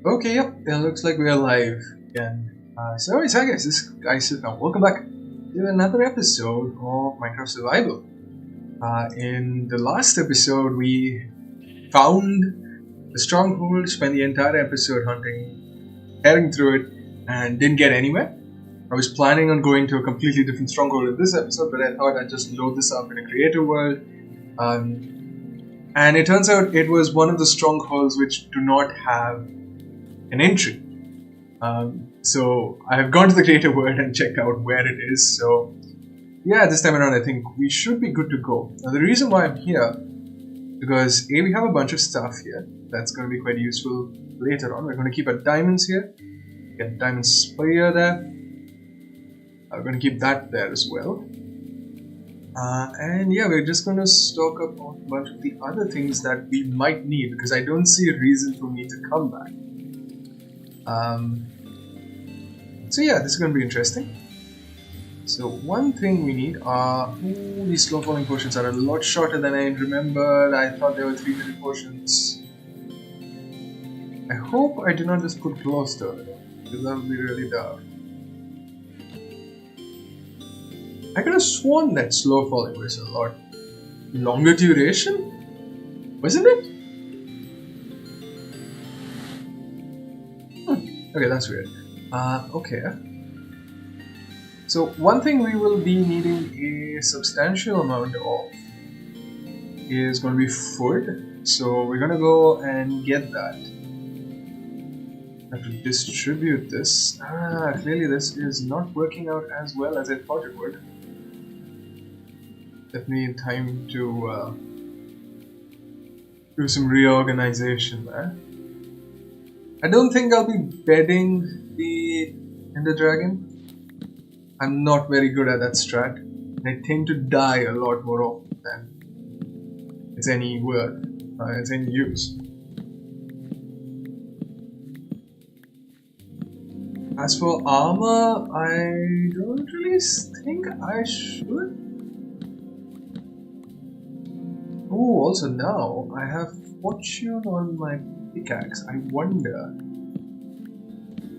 Okay, yep, it looks like we are live again. So it's hi guys, this is guys, welcome back to another episode of Minecraft Survival. In the last episode, we found the stronghold, spent the entire episode hunting, tearing through it, and didn't get anywhere. I was planning on going to a completely different stronghold in this episode, but I thought I'd just load this up in a creative world. And it turns out it was one of the strongholds which do not have an entry. So I have gone to the creative world and checked out where it is. So yeah, this time around I think we should be good to go. Now the reason why I'm here, because we have a bunch of stuff here that's going to be quite useful later on. We're going to keep our diamonds here. Get diamond spear there. We're going to keep that there as well. And yeah, we're just going to stock up on a bunch of the other things that we might need, because I don't see a reason for me to come back. So yeah, this is going to be interesting. So one thing we need are... Ooh, these slow falling potions are a lot shorter than I remembered. I thought they were 3 minute potions. I hope I do not just put close to it, because that would be really dark. I could have sworn that slow falling was a lot longer duration, wasn't it? Okay, that's weird. Okay. So one thing we will be needing a substantial amount of is going to be food. So we're going to go and get that. I have to distribute this. Clearly this is not working out as well as I thought it would. Definitely time to do some reorganization there. I don't think I'll be bedding the Ender Dragon. I'm not very good at that strat. I tend to die a lot more often than it's any worth, it's any use. As for armor, I don't really think I should. Oh, also now I have fortune on my pickaxe. I wonder.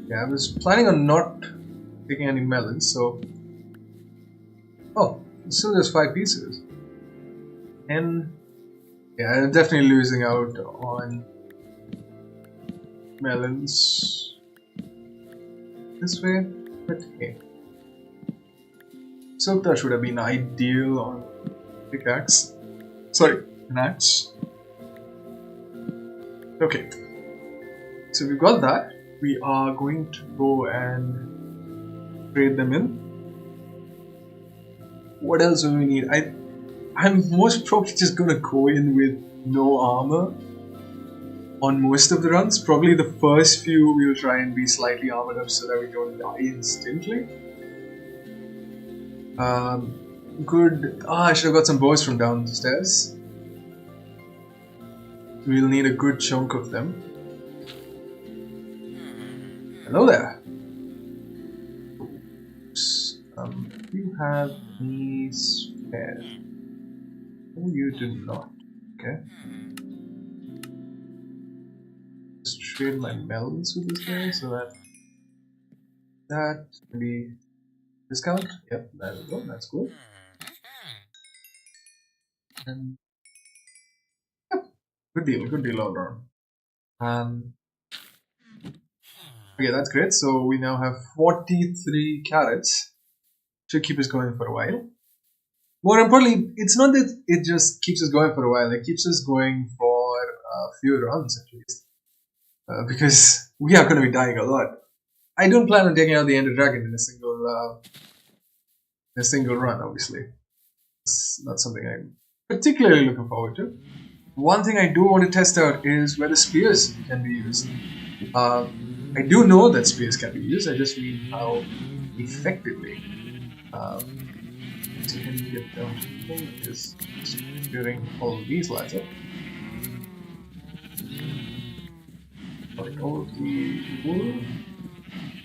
Yeah, I was planning on not taking any melons, so. Oh, still there's 5 pieces. And yeah, I'm definitely losing out on melons this way, but hey. Silk touch would have been ideal on pickaxe. Sorry, an axe. Okay, so we've got that. We are going to go and trade them in. What else do we need? I'm most probably just gonna go in with no armor on most of the runs. Probably the first few we'll try and be slightly armored up so that we don't die instantly. Good. I should have got some bows from downstairs. We'll need a good chunk of them. Hello there. Oops. Do you have any spare? Oh, you do not. Okay. Just trade my melons with this guy so that maybe discount. Yep, there we go. That's cool. And yep, good deal all around. Okay, that's great. So we now have 43 carrots. Should keep us going for a while. More importantly, it's not that it just keeps us going for a while. It keeps us going for a few runs at least. Because we are going to be dying a lot. I don't plan on taking out the Ender Dragon in a single run, obviously. It's not something I'm particularly looking forward to. One thing I do want to test out is whether spears can be used. I do know that spears can be used, I just mean how effectively. So can you get down to the thing is securing all of these lights up. Like all of the wool.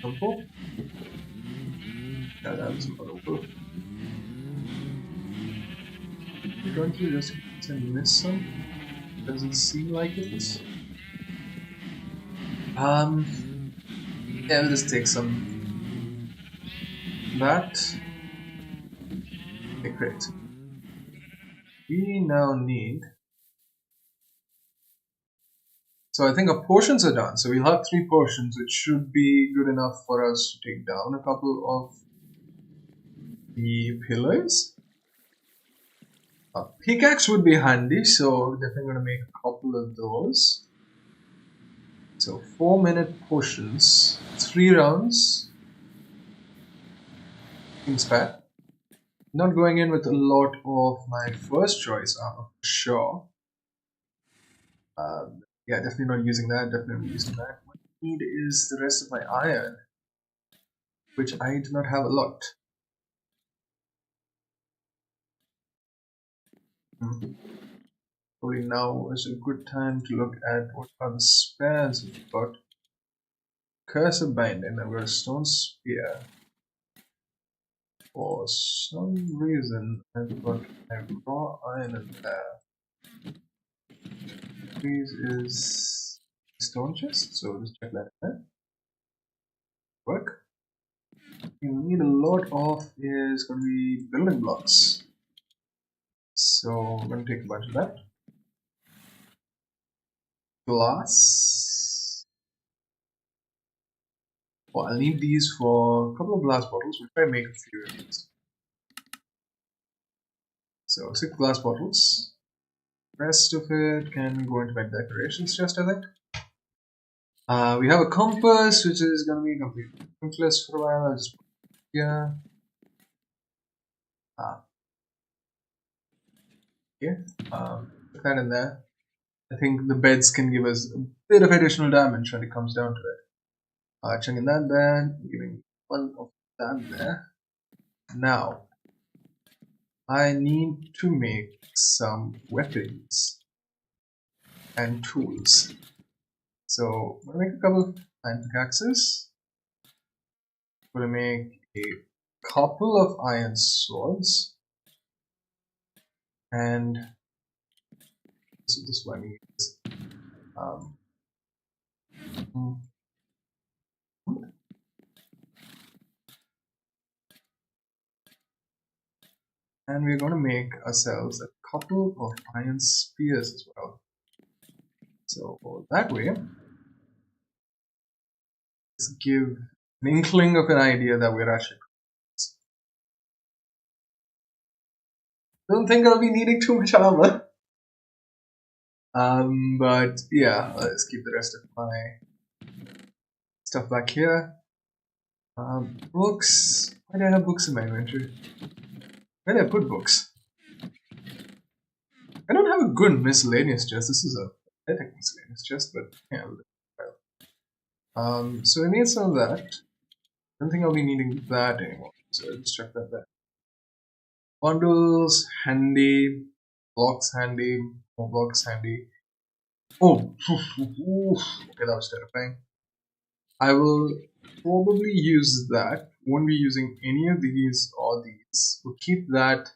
Simple. Yeah, that's some other wool. You're going to just miss some? Doesn't seem like it. Yeah, we'll just take some that. Okay, great. We now need. So I think our portions are done. So we'll have 3 portions, which should be good enough for us to take down a couple of the pillars. A pickaxe would be handy, so definitely going to make a couple of those. So 4-minute portions, 3 rounds. Seems fair. Not going in with a lot of my first choice armor for sure. Yeah, definitely not using that, definitely using that. What I need is the rest of my iron, which I do not have a lot. Probably now is a good time to look at what are the spares we've got. Cursor Binding, I've got a Stone Spear. For some reason, I've got a raw iron in there. This is stone chest, so just check that in there. Work. We need a lot of is going to be building blocks. So I'm going to take a bunch of that. Glass. Oh, I'll need these for a couple of glass bottles. We'll try and make a few of these. So 6 glass bottles. Rest of it can go into my decorations chest, I think. We have a compass, which is going to be completely pointless for a while. I'll just put it here. Okay. Put that in there. I think the beds can give us a bit of additional damage when it comes down to it. Chucking that there, giving one of that there. Now, I need to make some weapons and tools. So, I'm going to make a couple of iron pickaxes. I'm going to make a couple of iron swords. And this one is and we're going to make ourselves a couple of iron spears as well. So that way, let's give an inkling of an idea that we're actually. Don't think I'll be needing too much armor. But yeah, let's keep the rest of my stuff back here. Books. Why do I have books in my inventory? Where did I put books? I don't have a good miscellaneous chest. This is a pathetic miscellaneous chest, but yeah. So I need some of that. I don't think I'll be needing that anymore. So I'll just check that there. Bundles handy, blocks handy, more blocks handy. Oh, okay, that was terrifying. I will probably use that. Won't be using any of these or these. We'll keep that.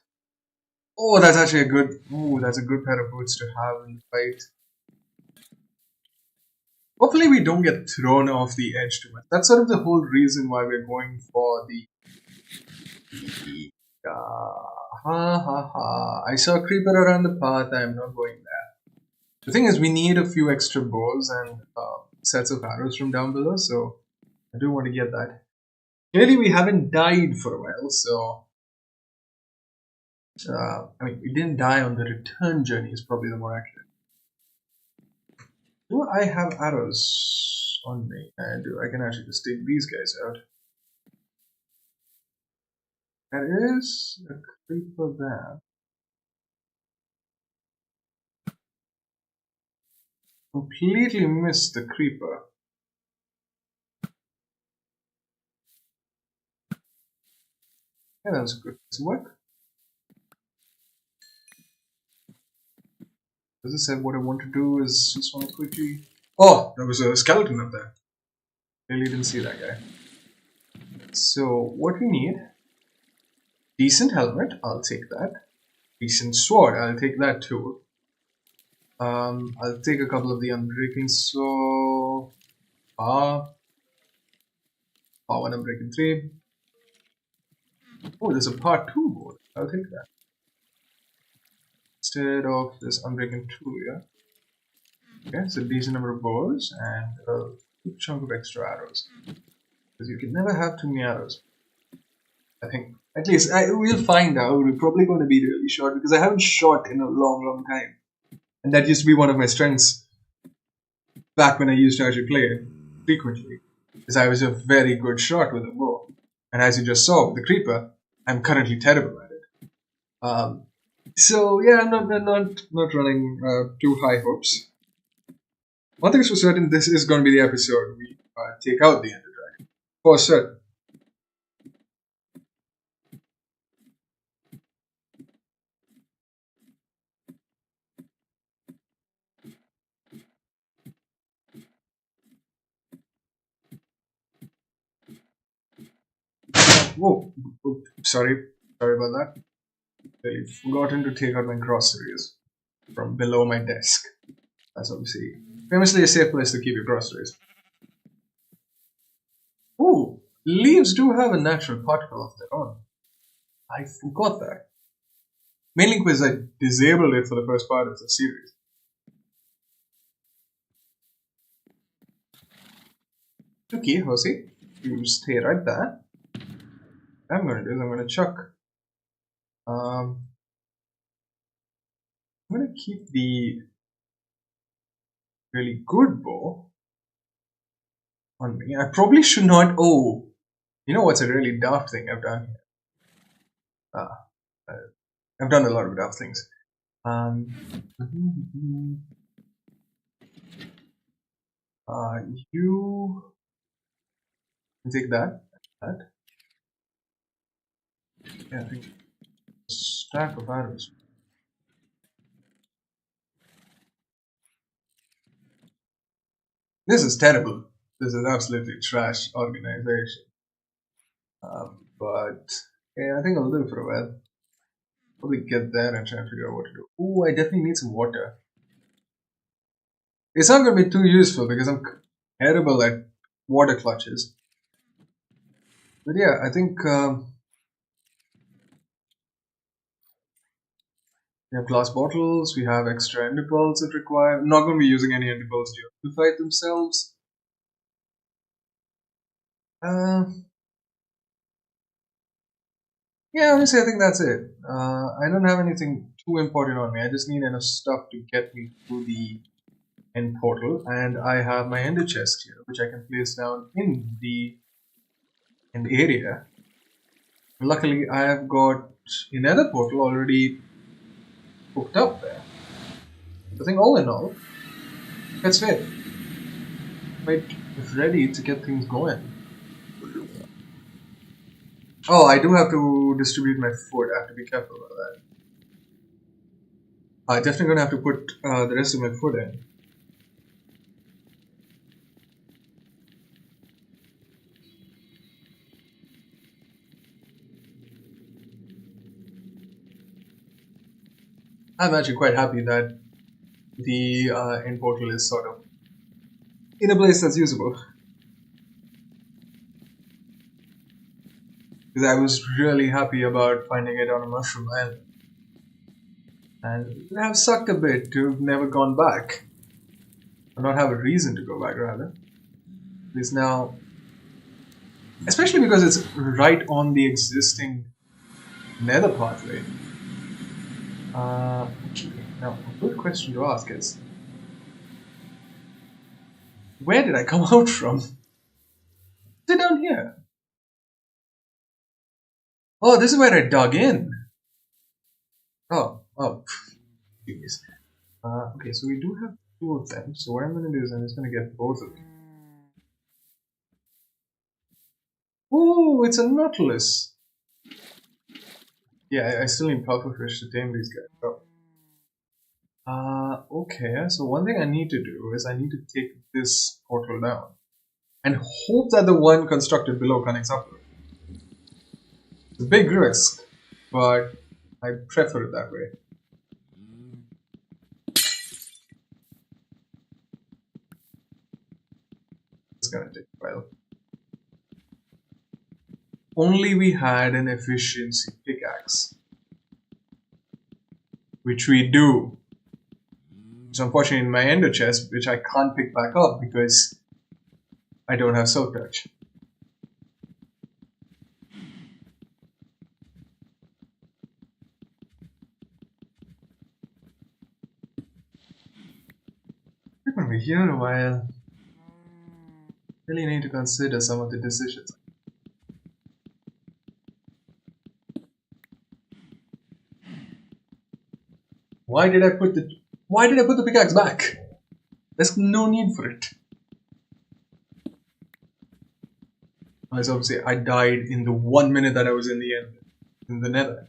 Oh, that's actually a good. Ooh, that's a good pair of boots to have in the fight. Hopefully, we don't get thrown off the edge too much. That's sort of the whole reason why we're going for the. I saw a creeper around the path. I'm not going there. The thing is, we need a few extra bows and sets of arrows from down below, so I do want to get that. Clearly, we haven't died for a while, so. I mean, we didn't die on the return journey, is probably the more accurate. Do I have arrows on me? I do. I can actually just take these guys out. There is a creeper there. Completely missed the creeper. Yeah, that was a good piece of work. As I said, what I want to do is just want to quickly. Oh, there was a skeleton up there. Really didn't see that guy. So, what we need: decent helmet, I'll take that. Decent sword, I'll take that too. I'll take a couple of the unbreaking, so Power one Unbreaking 3. Oh, there's a part 2 board. I'll take that. Instead of this Unbreaking 2, yeah? Okay, it's a decent number of bows and a good chunk of extra arrows. Because you can never have too many arrows. I think. At least, we'll find out. We're probably going to be really short because I haven't shot in a long, long time. And that used to be one of my strengths back when I used to actually play it frequently. Because I was a very good shot with a bow. And as you just saw with the creeper, I'm currently terrible at it. So yeah, I'm not running too high hopes. One thing is for certain, this is going to be the episode we take out the Ender Dragon. For certain. Whoa, sorry about that. I forgotten to take out my groceries from below my desk. That's obviously famously a safe place to keep your groceries. Ooh, leaves do have a natural particle of their own. I forgot that. Mainly because I disabled it for the first part of the series. Okay, Jose, you stay right there. What I'm gonna do is I'm gonna chuck. I'm gonna keep the really good bow on me. I probably should not. Oh, you know what's a really daft thing I've done here? I've done a lot of daft things. Um, you take that. That. Yeah, I think a stack of arrows. This is terrible. This is absolutely trash organization. But yeah, I think I'll do it for a while. Probably get there and try and figure out what to do. Ooh, I definitely need some water. It's not going to be too useful because I'm terrible at water clutches. But yeah, I think we have glass bottles, we have extra ender pearls if required. I'm not going to be using any ender pearls to fight themselves. Uh, yeah, honestly, I think that's it. I don't have anything too important on me. I just need enough stuff to get me through the end portal, and I have my ender chest here, which I can place down in the area. Luckily, I have got another portal already hooked up there. I think all in all, that's it. Quite ready to get things going. Oh, I do have to distribute my food. I have to be careful about that. I'm definitely gonna have to put the rest of my food in. I'm actually quite happy that the end portal is sort of in a place that's usable. Because I was really happy about finding it on a mushroom island. And it would have sucked a bit to have never gone back. Or not have a reason to go back, rather. Because now, especially because it's right on the existing nether pathway. Okay. Now, a good question to ask is, where did I come out from? Is it down here? Oh, this is where I dug in. Oh, jeez. Okay, so we do have two of them. So what I'm going to do is I'm just going to get both of them. Oh, it's a nautilus. Yeah, I still need pufferfish to tame these guys. Oh. Okay, so one thing I need to do is I need to take this portal down and hope that the one constructed below connects upward. It's a big risk, but I prefer it that way. This gonna take a while. Only we had an efficiency pickaxe, which we do. So unfortunately in my ender chest, which I can't pick back up because I don't have Silk Touch. We're gonna be here a while. Really need to consider some of the decisions. Why did I put the pickaxe back? There's no need for it. As obviously I died in the 1 minute that I was in the nether.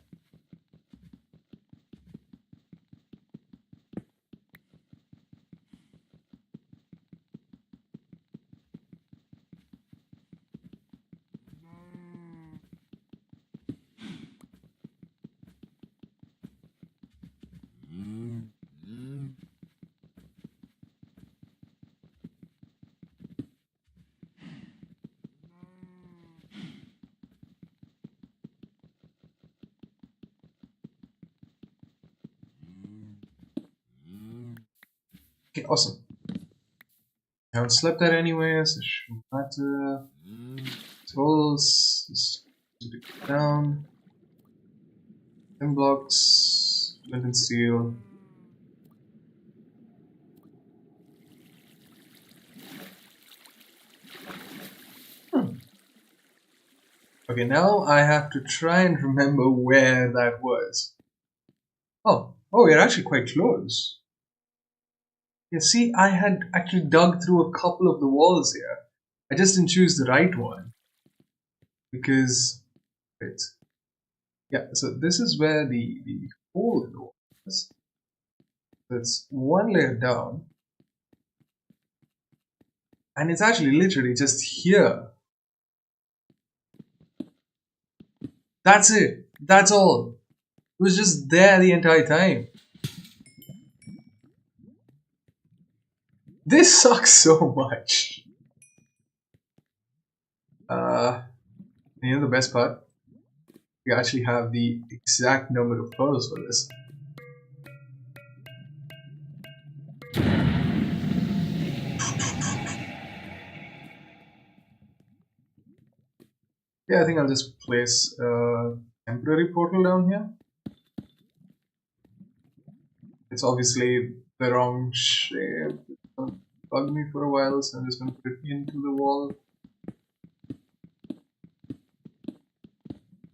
Okay, awesome. I haven't slept there anyway, so it shouldn't matter. Tools, just to go down. 10 blocks, flint and steel. Okay, now I have to try and remember where that was. Oh, we're actually quite close. Yeah, see, I had actually dug through a couple of the walls here. I just didn't choose the right one. Because, wait. Yeah, so this is where the hole in the wall is. So it's one layer down. And it's actually literally just here. That's it. That's all. It was just there the entire time. This sucks so much. You know the best part? We actually have the exact number of pearls for this. Yeah, I think I'll just place a temporary portal down here. It's obviously the wrong shape. It's gonna bug me for a while, so I'm just gonna put it into the wall.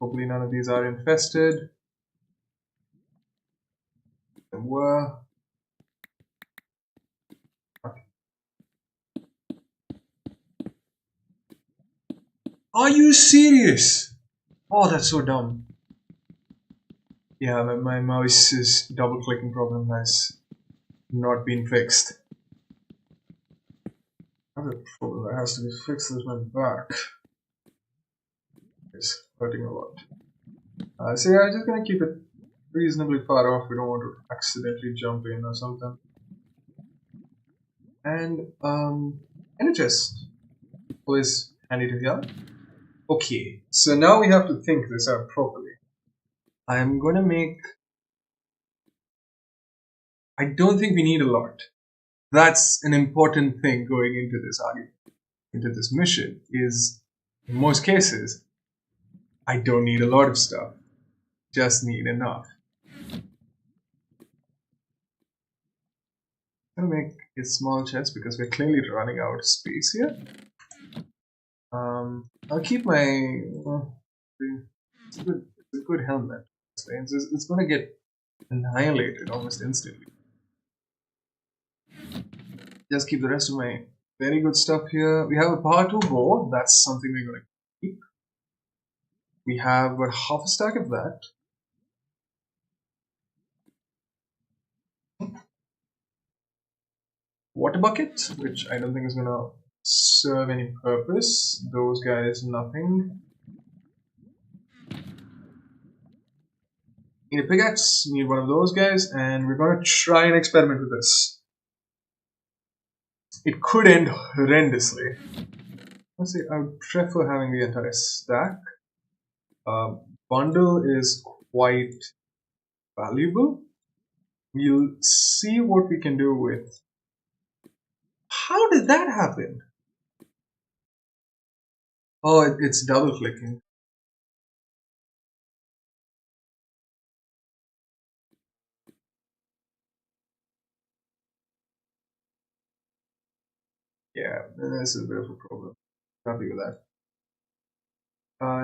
Hopefully none of these are infested. They were. Okay. Are you serious? Oh, that's so dumb. Yeah, my mouse's double-clicking problem has not been fixed. Another problem that has to be fixed is my back. It's hurting a lot. So yeah, I'm just gonna keep it reasonably far off. We don't want to accidentally jump in or something. And a chest. Always handy to have. Okay, so now we have to think this out properly. I'm gonna make. I don't think we need a lot. That's an important thing going into this argument, into this mission, is in most cases, I don't need a lot of stuff, just need enough. I'm gonna make a small chest because we're clearly running out of space here. I'll keep my. It's a good helmet. It's gonna get annihilated almost instantly. Just keep the rest of my very good stuff here. We have a power 2 bow. That's something we're gonna keep. We have about half a stack of that. Water bucket, which I don't think is gonna serve any purpose. Those guys, nothing. Need a pickaxe, need one of those guys, and we're gonna try and experiment with this. It could end horrendously. Honestly, I would prefer having the entire stack. Bundle is quite valuable. We'll see what we can do with. How did that happen? Oh, it's double clicking. Yeah, this is a bit of a problem. Happy with that.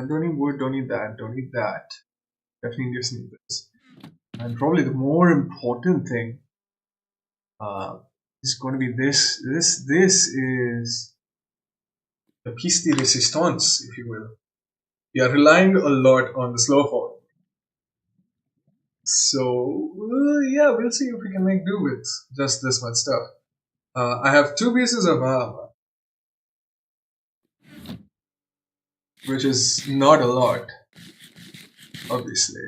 Don't need wood, don't need that, don't need that. Definitely just need this. And probably the more important thing uh, is going to be this. This is the piece de resistance, if you will. We are relying a lot on the slow fall. So, yeah, we'll see if we can make do with just this much stuff. I have 2 pieces of armor, which is not a lot, obviously.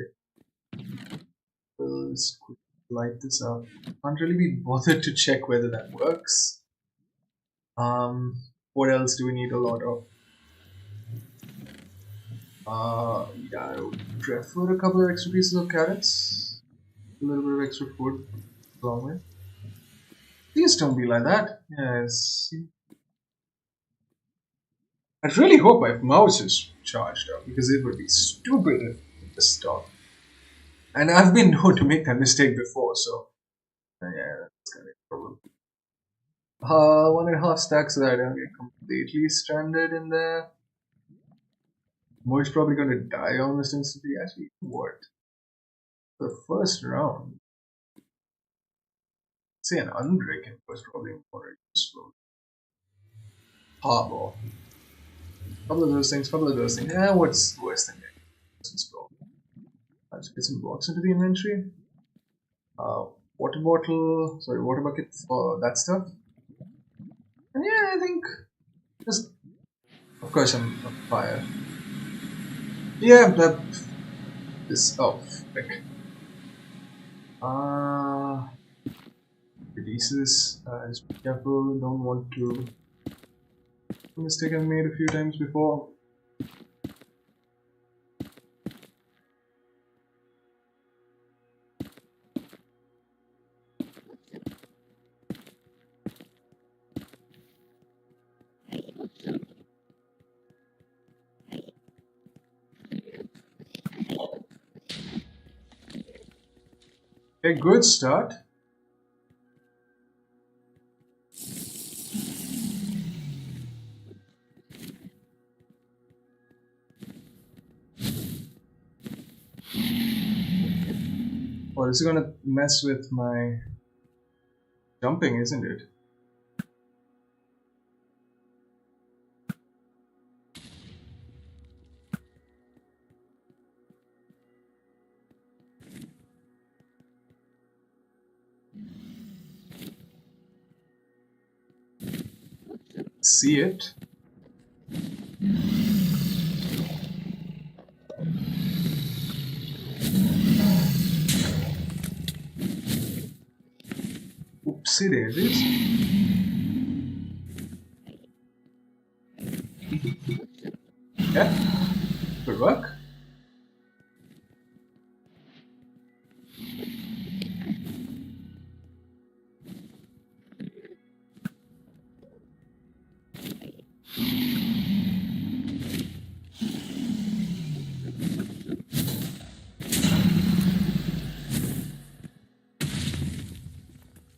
Let's quickly light this up. Can't really be bothered to check whether that works. What else do we need a lot of? Yeah, I would prefer a couple of extra pieces of carrots. A little bit of extra food along with. Please don't be like that. Yes. I really hope my mouse is charged up because it would be stupid if it just stopped. And I've been known to make that mistake before, so yeah, that's kind of a problem. 1.5 stacks so that I don't get completely stranded in there. Mo's probably gonna die almost instantly. Actually, what? The first round. Say an unbreaking was probably more useful. Harbor. Couple of those things, couple of those things. Yeah, what's worse than getting this problem? Let's get some blocks into the inventory. Water bottle, sorry, water bucket for that stuff. And yeah, I think just, of course, I'm on fire. Yeah, that this. Oh, frick. Releases. Just be careful. Don't want to. A mistake I've made a few times before. A good start. Oh, this is gonna mess with my jumping, isn't it? See it. Oopsie daisies. Yeah, good work.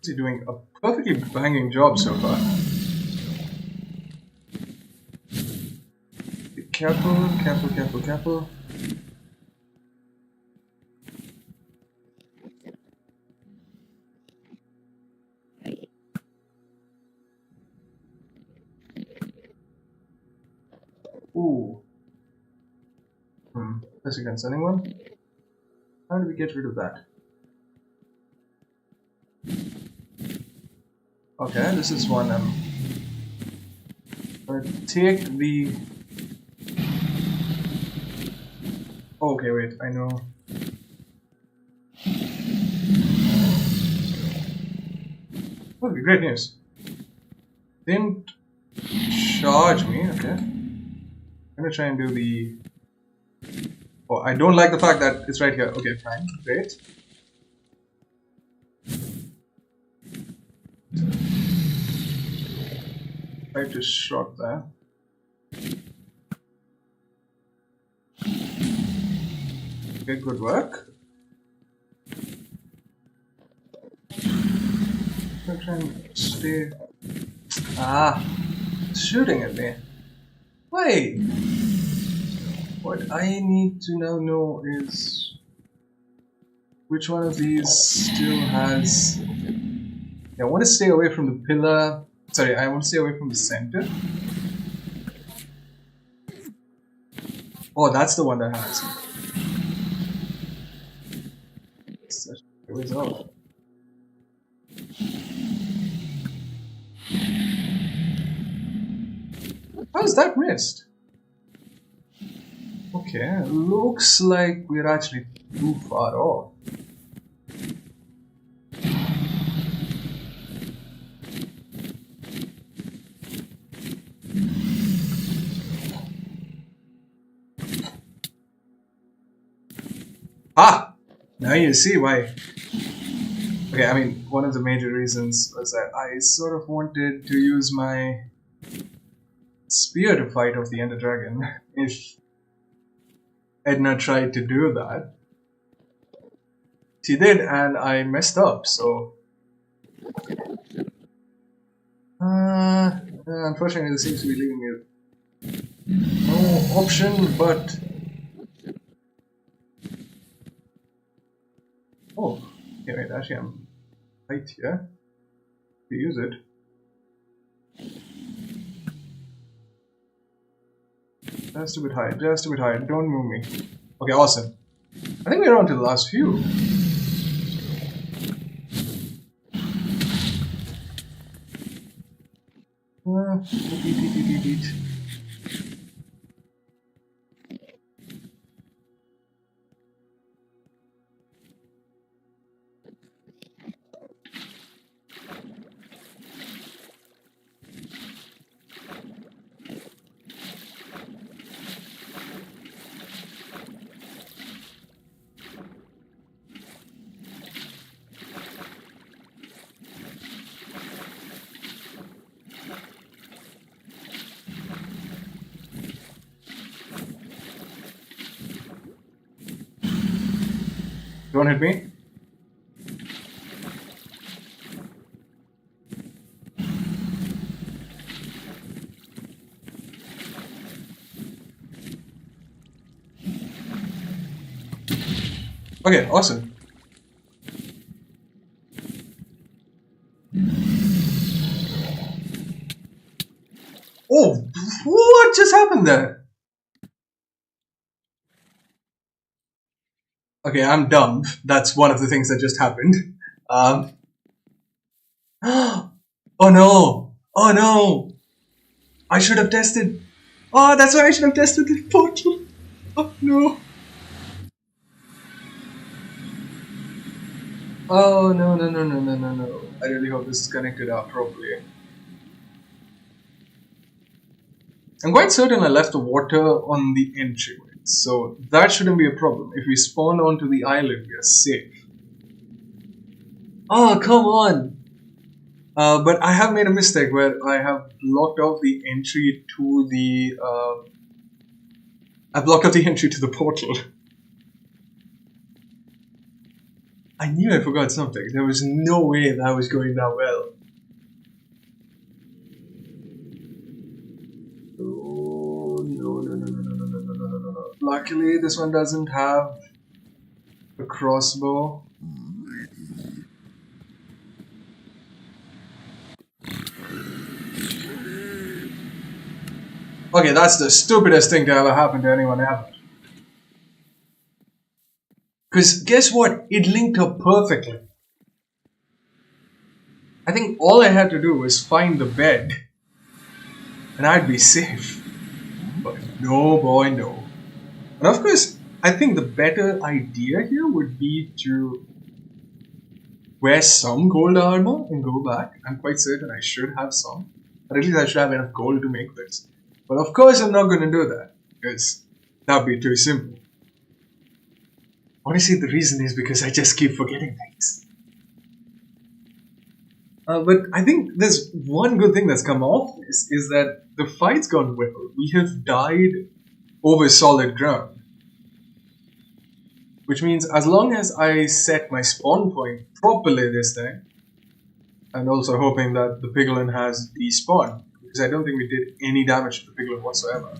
You're doing a perfectly banging job so far. Be careful, careful, careful, careful. Ooh. That's a concerning one. How do we get rid of that? Okay, this is one gonna take the. Okay, wait, I know. Oh, great news. Didn't charge me. Okay. I'm gonna try and do the... Oh, I don't like the fact that it's right here. Okay, fine. Great. Try to shot there. Okay, good work. I'm trying to stay... Ah! It's shooting at me. Wait! What I need to now know is... which one of these still has... Yeah, I want to stay away from the pillar... Sorry, I want to stay away from the center. Oh, that's the one that has it. Such a result. How is that missed? Okay, looks like we're actually too far off. Ah! Now you see why. Okay, I mean, one of the major reasons was that I sort of wanted to use my spear to fight off the Ender Dragon. If Edna tried to do that, she did, and I messed up, so... unfortunately, this seems to be leaving me no option, but... Oh, okay, wait, actually I'm right here to use it. Just a bit high, just a bit high, don't move me. Okay, awesome. I think we're on to the last few. Don't hit me. Okay, awesome. Oh, what just happened there? Okay, I'm dumb. That's one of the things that just happened. Oh no! Oh no! I should have tested. Oh, that's why I should have tested the portal. Oh no! Oh no no no no no no no! I really hope this is connected up properly. I'm quite certain I left the water on the entryway, so that shouldn't be a problem. If we spawn onto the island, we are safe. Oh, come on! But I have made a mistake where I have blocked off the entry to the... I blocked off the entry to the portal. I knew I forgot something. There was no way that was going that well. Oh, no, no, no, no, no, no, no, no, no, no, no. Luckily, this one doesn't have a crossbow. Okay, that's the stupidest thing to ever happen to anyone ever. Because guess what? It linked up perfectly. I think all I had to do was find the bed and I'd be safe. But no, boy, no. And of course, I think the better idea here would be to wear some gold armor and go back. I'm quite certain I should have some. Or at least I should have enough gold to make this. But of course I'm not going to do that, because that would be too simple. Honestly, the reason is because I just keep forgetting things. But I think there's one good thing that's come off this, is that the fight's gone well. We have died over solid ground. Which means as long as I set my spawn point properly this time, and also hoping that the piglin has despawned, because I don't think we did any damage to the piglin whatsoever.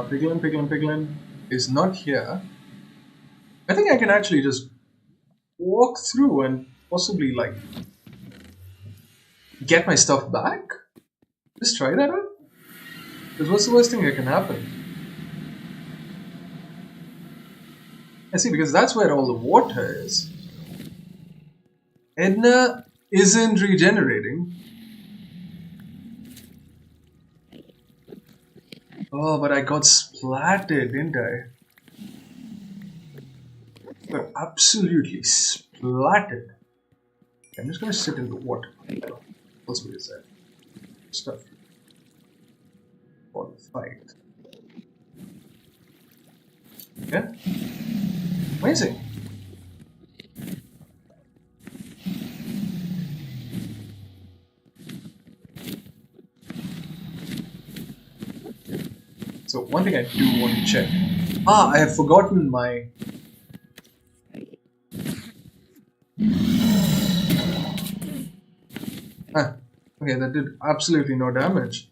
Piglin is not here. I think I can actually just walk through and possibly like get my stuff back. Just try that out. Because what's the worst thing that can happen? I see, because that's where all the water is. Edna isn't regenerating. Oh, but I got splattered, didn't I? Got absolutely splattered. I'm just gonna sit in the water. What's with that? Stuff. For the fight. Yeah? Amazing. So one thing I do want to check. I have forgotten my... Okay, that did absolutely no damage.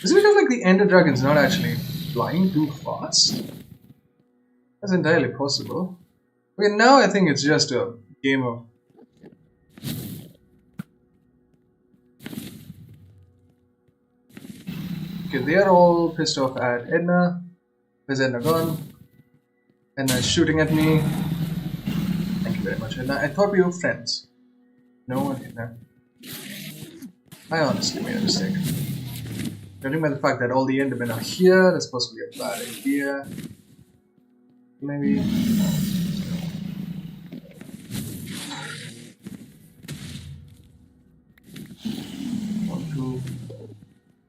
Is it because like the Ender Dragon's not actually flying too fast? That's entirely possible. Okay, now I think it's just a game of... Okay, they are all pissed off at Edna. Where's Edna gone? Edna's shooting at me. Thank you very much, Edna. I thought we were friends. No, Edna. I honestly made a mistake. Judging by the fact that all the Endermen are here, that's possibly a bad idea. Maybe...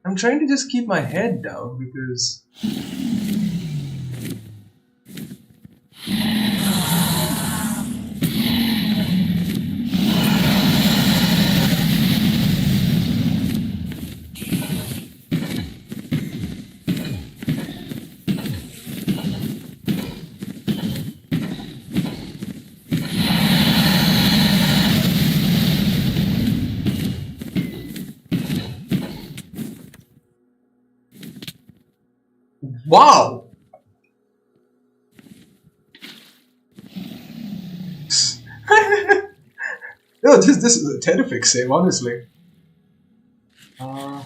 I'm trying to just keep my head down because... Wow! No, this is a terrific save, honestly. One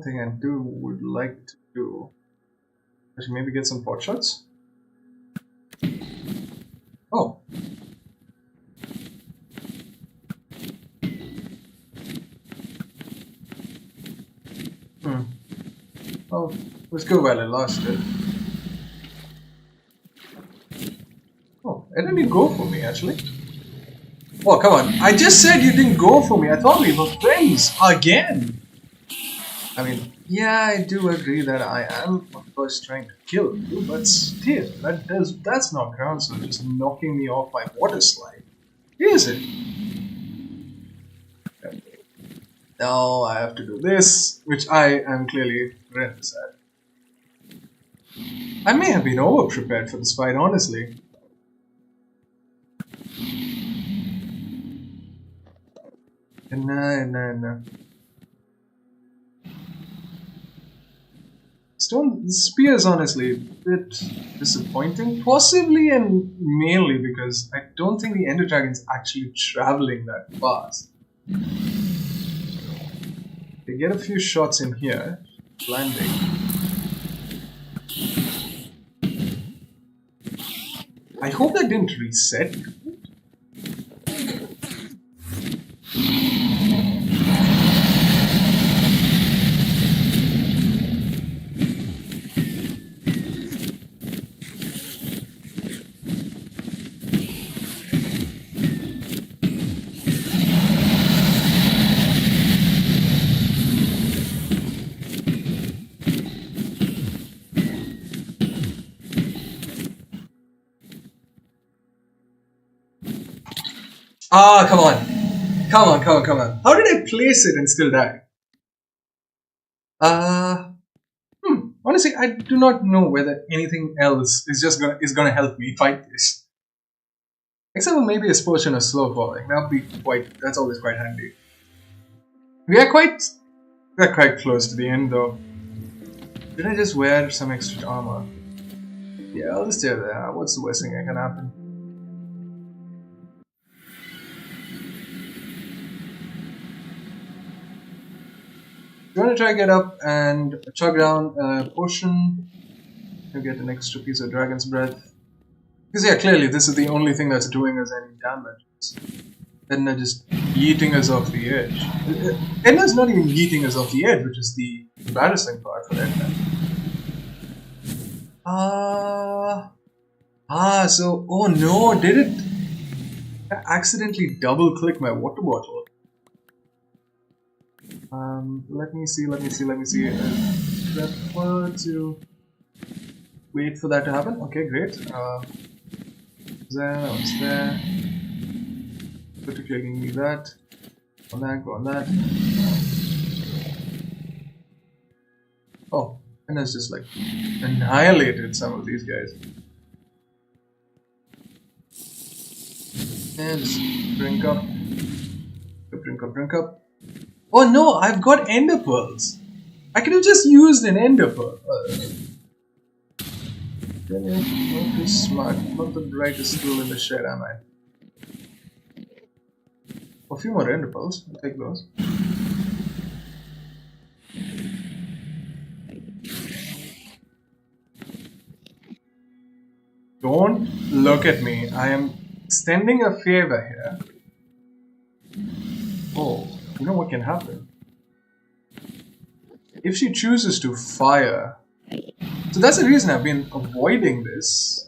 thing I would like to do is maybe get some pot shots. Oh. Oh, let's go while it lasted. Oh, I didn't even go for me actually. Oh, come on. I just said you didn't go for me. I thought we were friends again. I mean, yeah, I do agree that I am, of course, trying to kill you, but still, that's not grounds for just knocking me off my water slide. Is it? Now I have to do this, which I am clearly horrendous at. I may have been over-prepared for this fight, honestly. No. The spear is honestly a bit disappointing, possibly and mainly because I don't think the Ender Dragon is actually traveling that fast. They get a few shots in here, landing. I hope that didn't reset. Ah, come on. Come on, come on, come on. How did I place it and still die? Honestly, I do not know whether anything else is gonna help me fight this. Except for maybe a potion of slow falling. That's always quite handy. We're quite close to the end though. Did I just wear some extra armor? Yeah, I'll just stay there. What's the worst thing that can happen? You want to try to get up and chug down a potion. You get an extra piece of dragon's breath. Because yeah, clearly this is the only thing that's doing us any damage. Edna just yeeting us off the edge. Edna's not even yeeting us off the edge, which is the embarrassing part for Edna. So, oh no, did it? I accidentally double click my water bottle. Let me see. Prefer to wait for that to happen. Okay, great. That was there. Particularly need that. On that, go on that. Oh, and it's just like annihilated some of these guys. And just drink up. Drink up. Oh no, I've got ender pearls. I could have just used an ender pearl. Not too smart. Not the brightest tool in the shed, am I? A few more ender pearls. I'll take those. Don't look at me. I am extending a favor here. Oh, you know what can happen? If she chooses to fire... So that's the reason I've been avoiding this.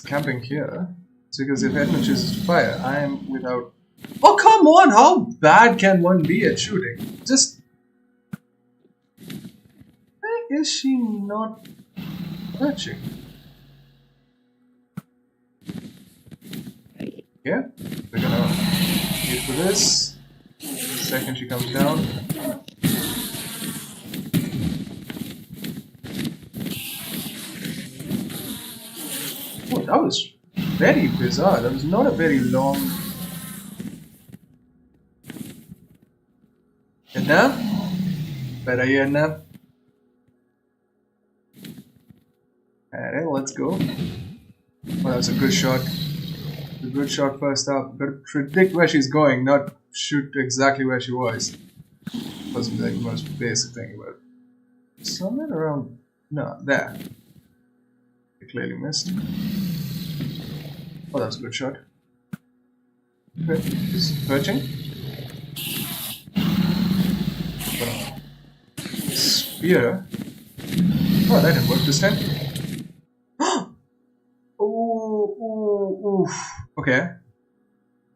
Camping here. It's because if Edna chooses to fire, I am without... Oh, come on! How bad can one be at shooting? Just... Why is she not touching? Yeah, we're gonna wait for this. The second she comes down. Oh, that was very bizarre. That was not a very long... Edna? Better here, Edna. Alright, let's go. Oh, that was a good shot. A good shot first up. Gotta predict where she's going, not shoot exactly where she was. That's like the most basic thing about it. Somewhere around... No, there. I clearly missed. Oh, that was a good shot. Okay, just perching. Spear. Oh, that didn't work this time. Oof. Okay.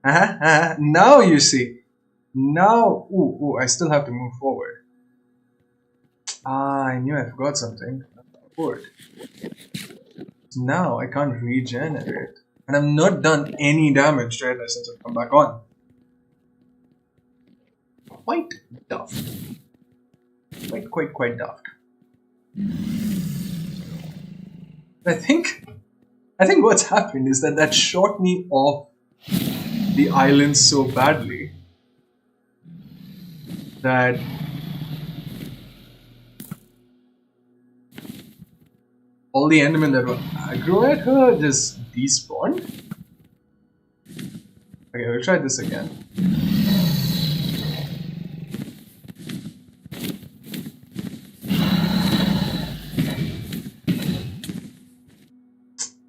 Now you see. Now, I still have to move forward. I knew I forgot something. Forward. Now I can't regenerate. And I've not done any damage to it since I've come back on. Quite daft. Quite daft. I think what's happened is that shot me off the island so badly that all the Endermen that were aggro at her just despawned. Okay, we'll try this again.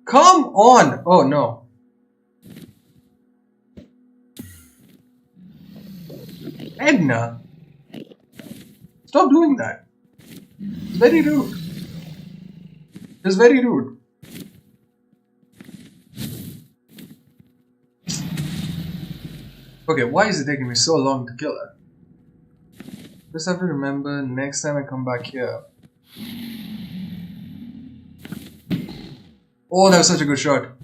Come on! Oh no. Edna! Stop doing that. It's very rude. It's very rude. Okay, why is it taking me so long to kill her? Just have to remember next time I come back here. Oh, that was such a good shot.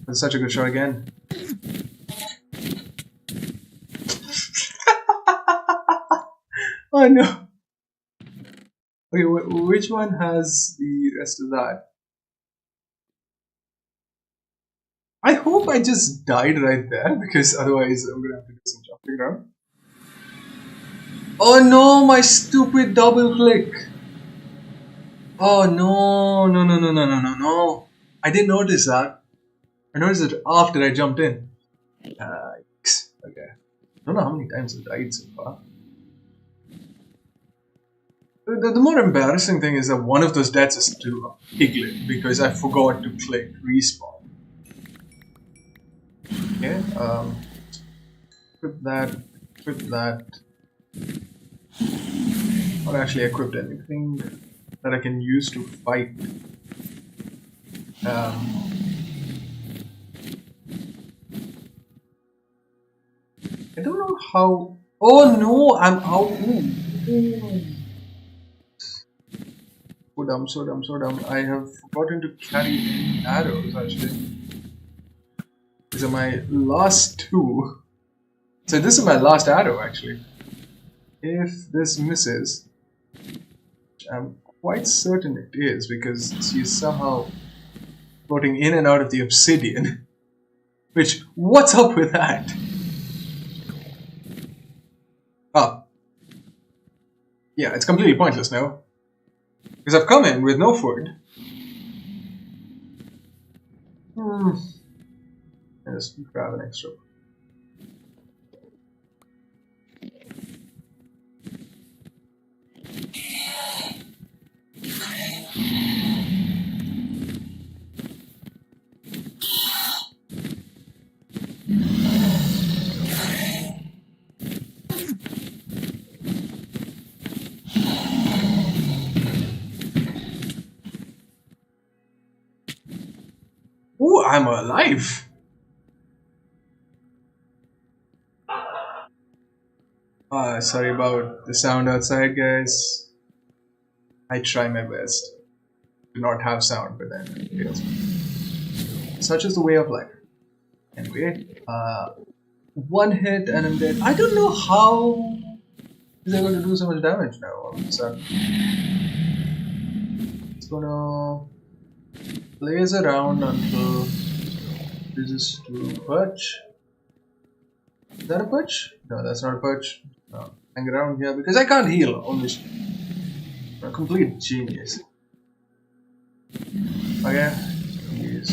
That's such a good shot again. Oh no. Okay, which one has the rest of that? I hope I just died right there, because otherwise I'm gonna have to do some jumping around. Oh no, my stupid double click. Oh no, no, no, no, no, no, no, no. I didn't notice that. I noticed it after I jumped in. Yikes. Okay. I don't know how many times I've died so far. The more embarrassing thing is that one of those deaths is to a piglet, because I forgot to click respawn. Okay, equip that. Not actually equipped anything that I can use to fight. I don't know how. Oh no, I'm out. Ooh. So dumb, so dumb, so dumb. I have forgotten to carry arrows actually. These are my last two. So this is my last arrow actually. If this misses, which I'm quite certain it is, because she's somehow floating in and out of the obsidian. Which, what's up with that? Ah. Yeah, it's completely pointless now. Because I've come in with no food. Let's grab an extra. Ooh, I'm alive! Sorry about the sound outside, guys. I try my best to not have sound, but then it fails me. Such is the way of life. Anyway, one hit and I'm dead. I don't know how he's able to do so much damage now all of a sudden. It's gonna blaze around until this is to perch. Is that a perch? No, that's not a perch. No, hang around here because I can't heal on this. I'm a complete genius. Okay, yes.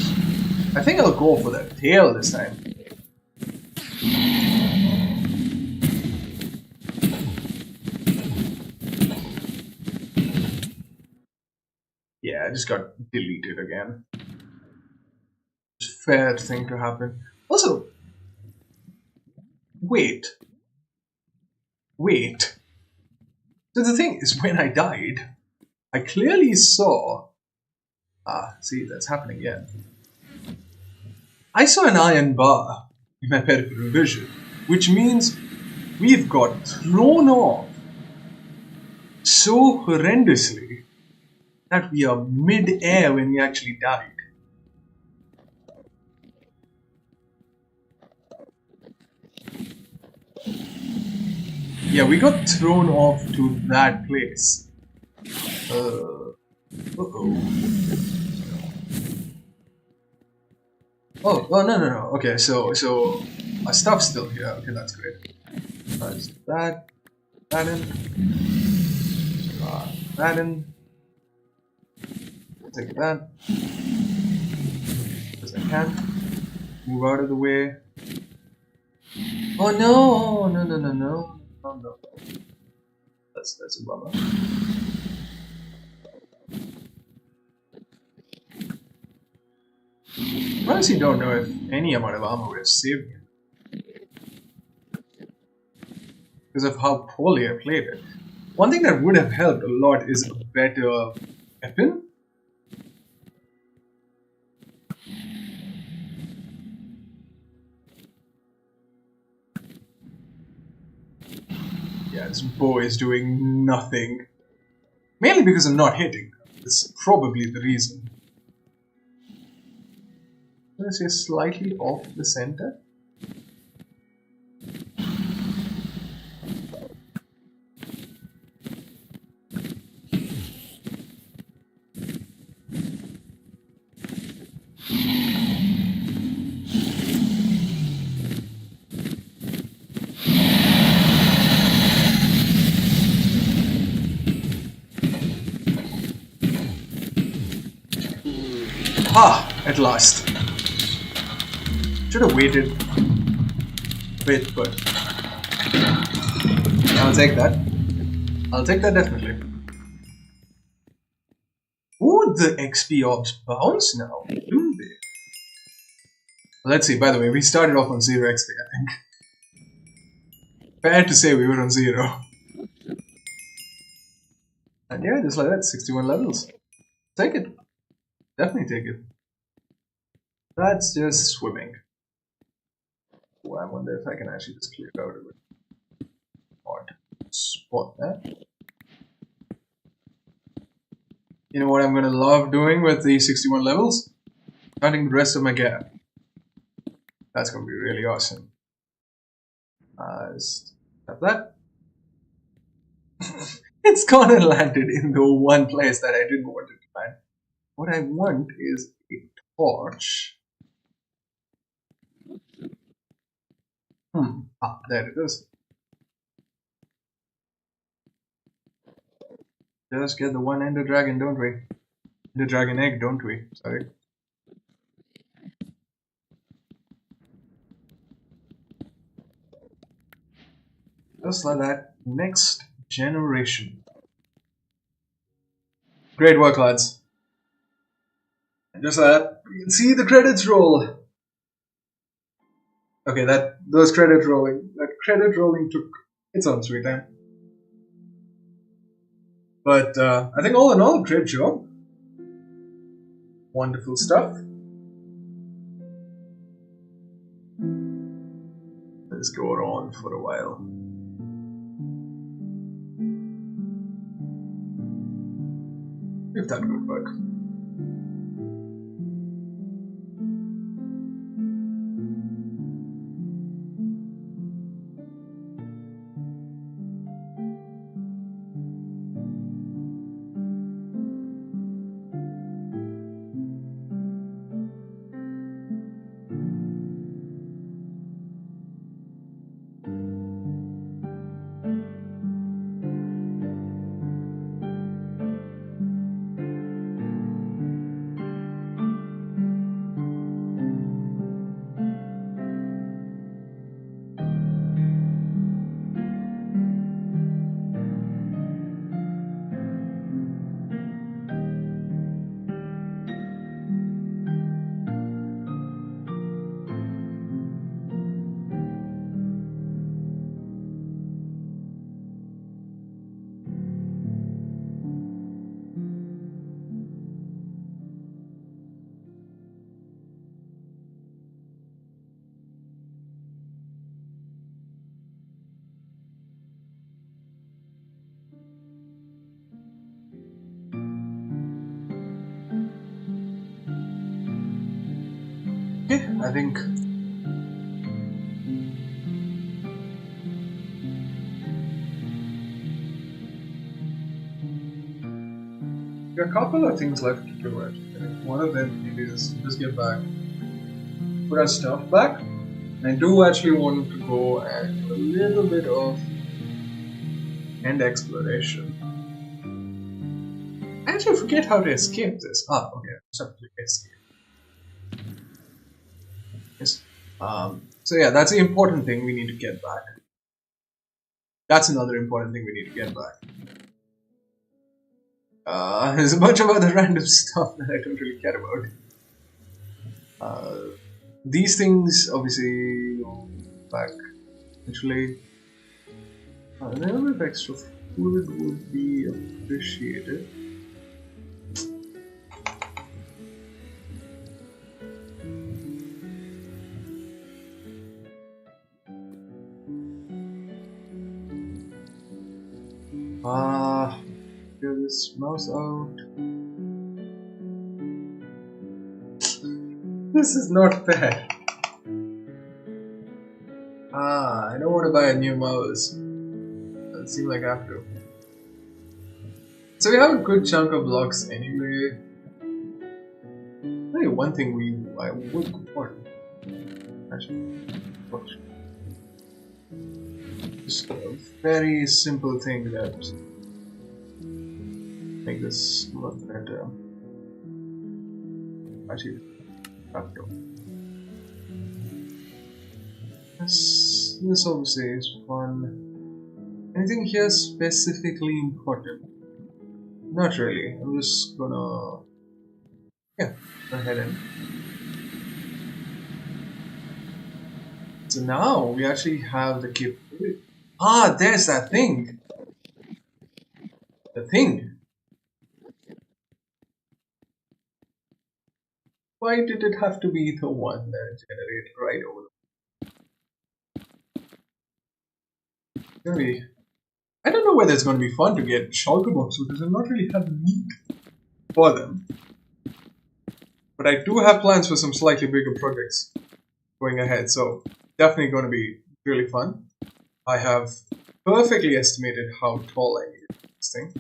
I think I'll go for the tail this time. Yeah, I just got deleted again. Fair thing to happen. Also, wait. So the thing is, when I died, I clearly saw. See, that's happening again. I saw an iron bar in my peripheral vision, which means we've got thrown off so horrendously that we are mid-air when we actually died. Yeah, we got thrown off to that place. Uh-oh. Oh, no. Okay, so our stuff's still here. Okay, that's great. That in. That in. Take that. As I can. Move out of the way. Oh no! No. Oh no. That's a bummer. I honestly don't know if any amount of armor would have saved me. Because of how poorly I played it. One thing that would have helped a lot is a better weapon. Yeah, this bow is doing nothing. Mainly because I'm not hitting. That's probably the reason. Let's say slightly off the center. Ah, at last. Should have waited a bit, but I'll take that. I'll take that definitely. Ooh, the XP orbs bounce now, do they? Let's see, by the way, we started off on 0 XP, I think. Fair to say we were on 0. And yeah, just like that, 61 levels. Take it. Definitely take it. That's just swimming. Oh, I wonder if I can actually just clear out of it. Odd spot there. You know what I'm gonna love doing with the 61 levels? Counting the rest of my gap. That's gonna be really awesome. Just have that. It's gone and landed in the one place that I didn't want it to land. What I want is a torch. Ah, there it is. Just get the one ender dragon, don't we? The dragon egg, don't we? Sorry. Just like that. Next generation. Great work, lads. And just like that, you can see the credits roll. Okay, that credit rolling took its own sweet time. But I think all in all, great job. Wonderful stuff. Let's go on for a while. You've done good work. Okay, I think there are a couple of things left to do. I think one of them is just get back, put our stuff back. And I do actually want to go and do a little bit of end exploration. I actually forget how to escape this. Ah, okay, just have to click escape. Yes. So yeah, that's the important thing we need to get back. That's another important thing we need to get back. There's a bunch of other random stuff that I don't really care about. These things, obviously, back. Actually, a little bit of extra food would be appreciated. Get this mouse out. This is not fair. I don't want to buy a new mouse. Doesn't seem like I have to. So we have a good chunk of blocks anyway. Maybe one thing I would want. Actually, just a very simple thing that make this look better. Actually, have to. This obviously is fun. Anything here specifically important? Not really. I'm just gonna go ahead and. So now we actually have the capability. There's that thing. The thing. Why did it have to be the one that generated right over there? I don't know whether it's going to be fun to get shulker because I'm not really have need for them. But I do have plans for some slightly bigger projects going ahead, so definitely going to be really fun. I have perfectly estimated how tall I need this thing.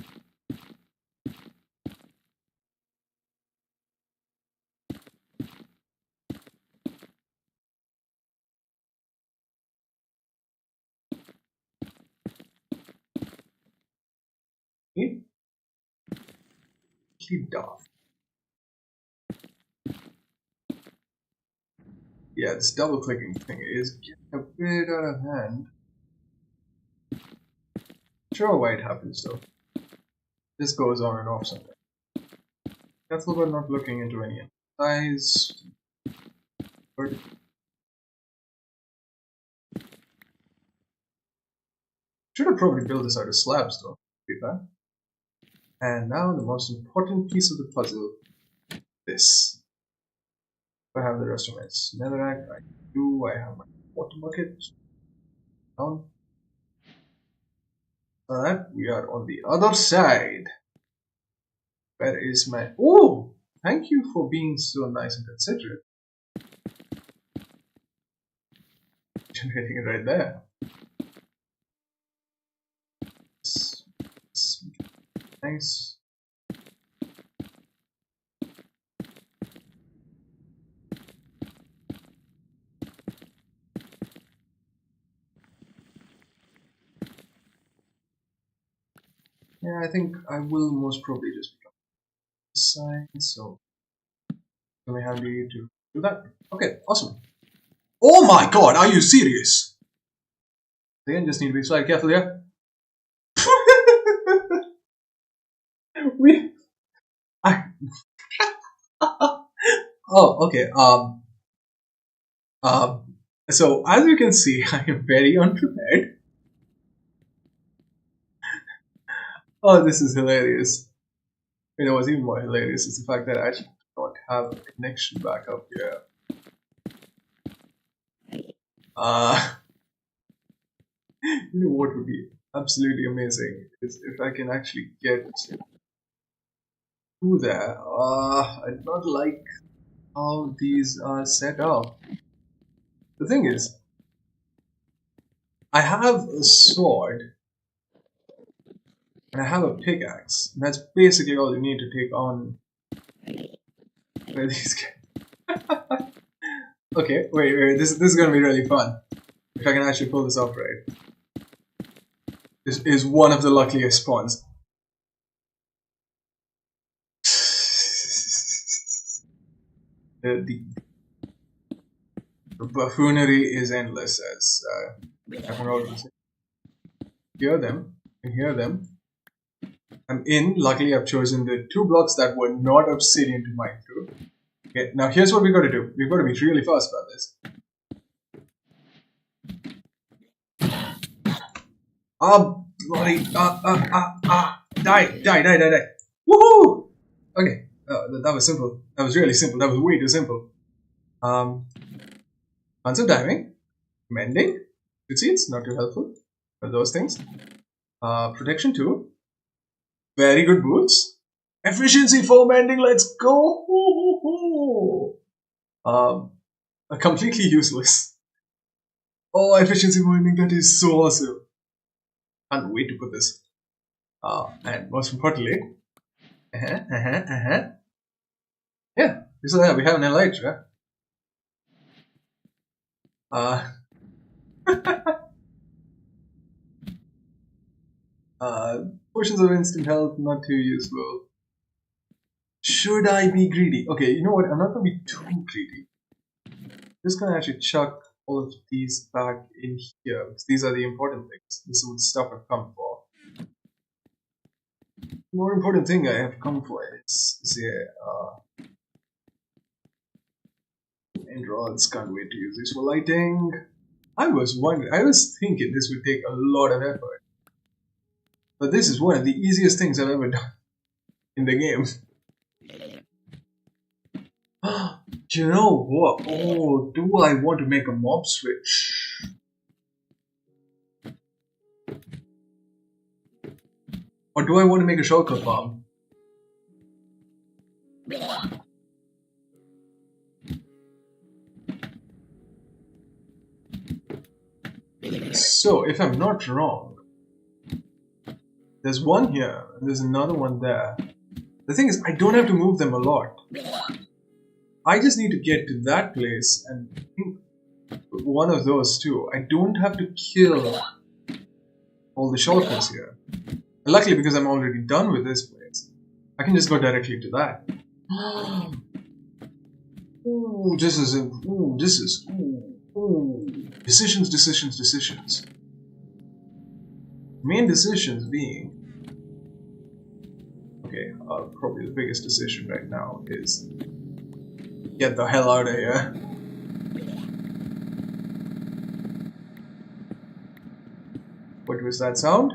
Daft. Yeah, this double clicking thing is getting a bit out of hand. Sure why it happens though. This goes on and off sometimes. Careful about not looking into any eyes. Should have probably built this out of slabs though. Be bad. And now the most important piece of the puzzle. This. I have the rest of my netherrack. I do. I have my water bucket. Down. Alright, we are on the other side. Where is my... Oh! Thank you for being so nice and considerate. Generating it right there. Nice. Yeah, I think I will most probably just become this side, so I'm happy to do that. Okay, awesome. Oh my god, are you serious? Again, just need to be slightly careful here. I oh, okay. So as you can see, I am very unprepared. Oh, this is hilarious. You know what's even more hilarious is the fact that I actually don't have a connection back up here. You know what would be absolutely amazing is if I can actually get to there. I do not like how these are set up. The thing is, I have a sword and I have a pickaxe. That's basically all you need to take on these guys. Okay, wait, this is gonna be really fun. If I can actually pull this off right. This is one of the luckiest spawns. the buffoonery is endless, as I hear them. I can hear them. I'm in. Luckily, I've chosen the 2 blocks that were not obsidian to mine through. Okay, now here's what we've got to do. We've got to be really fast about this. Bloody, die. Woohoo! Okay, that was simple. That was really simple. That was way too simple. Tons of diving, mending. You see, it's not too helpful for those things. Protection 2. Very good boots. Efficiency 4 mending. Let's go. Um, completely useless. Oh, efficiency mining, that is so awesome. Can't wait to put this. And most importantly, yeah, so yeah, we have an elytra. Uh, Potions of instant health, not too useful. Should I be greedy? Okay, you know what? I'm not gonna be too greedy. Just gonna actually chuck all of these back in here because these are the important things. This is the stuff I've come for. The more important thing I have come for is end rods. Can't wait to use this for lighting. I was thinking this would take a lot of effort, but this is one of the easiest things I've ever done in the game. Do you know what? Oh, do I want to make a mob switch? Or do I want to make a shulker farm? So, if I'm not wrong, there's one here, and there's another one there. The thing is, I don't have to move them a lot. I just need to get to that place and think one of those two. I don't have to kill all the shulkers here. And luckily, because I'm already done with this place, I can just go directly to that. Ooh, this is decisions. Main decisions being, okay, probably the biggest decision right now is get the hell out of here. What was that sound?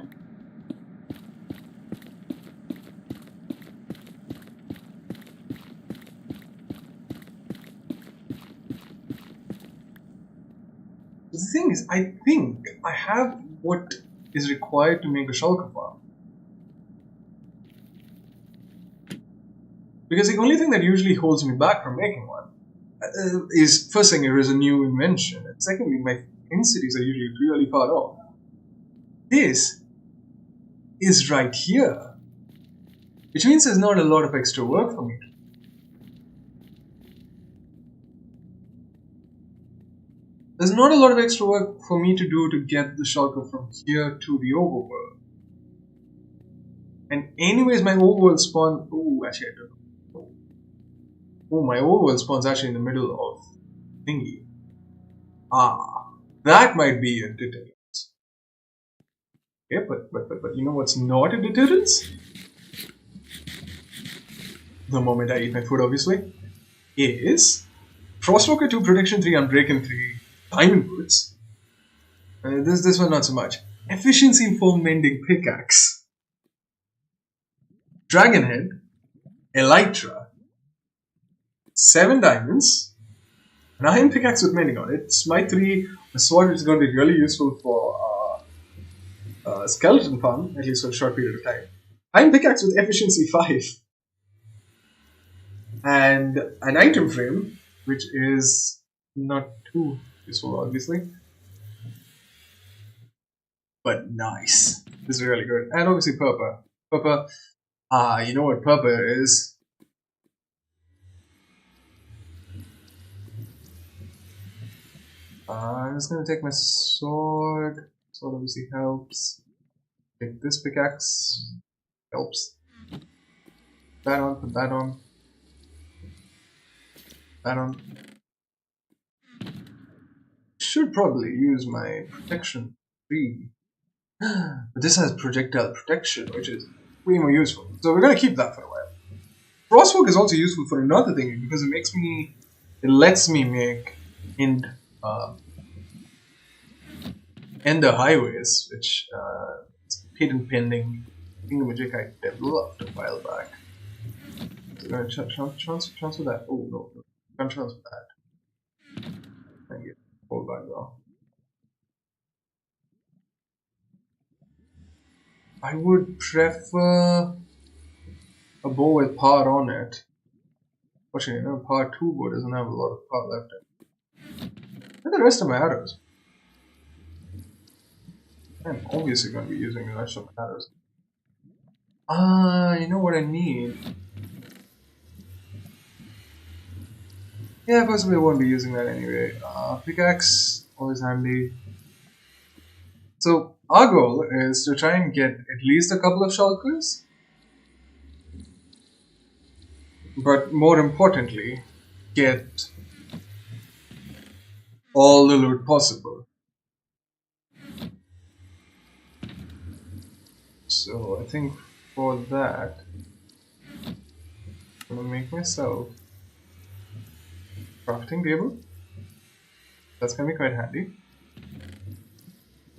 The thing is, I think I have what is required to make a shulker farm. Because the only thing that usually holds me back from making one is, first thing, it is a new invention, and secondly, my in-cities are usually really far off. This is right here, which means there's not a lot of extra work for me to do. There's not a lot of extra work for me to do to get the shulker from here to the overworld. And anyways, my overworld spawn... Oh, actually I don't know. Oh, my overworld spawn's actually in the middle of thingy. Ah, that might be a deterrence. Yeah, but you know what's not a deterrence? The moment I eat my food, obviously, is Frostwalker 2, Protection 3, Unbreaking 3, Diamond Boots. This one not so much. Efficiency 4 Mending Pickaxe, Dragonhead, Elytra, 7 diamonds, an iron pickaxe with mending on it, Smite 3, a sword which is going to be really useful for skeleton farm, at least for a short period of time, iron pickaxe with efficiency 5, and an item frame which is not too useful, obviously, but nice. This is really good. And obviously purple. You know what purple is? I'm just gonna take my sword. Sword obviously helps. Take this pickaxe. Helps. That on, put that on. That on. Should probably use my protection 3. But this has projectile protection, which is way more useful. So we're gonna keep that for a while. Frostwalk is also useful for another thing because it lets me make end the highways, which is patent pending thingamajig I developed a while back. So I'm gonna transfer that. Oh no, can't transfer that. Thank you. Hold back though. I would prefer a bow with power on it. Fortunately, power 2 bow doesn't have a lot of power left. Where are the rest of my arrows? I'm obviously going to be using the rest of my arrows. You know what I need? Yeah, possibly I won't be using that anyway. Pickaxe, always handy. So, our goal is to try and get at least a couple of shulkers. But more importantly, get all the loot possible. So I think for that, I'm gonna make myself a crafting table. That's gonna be quite handy.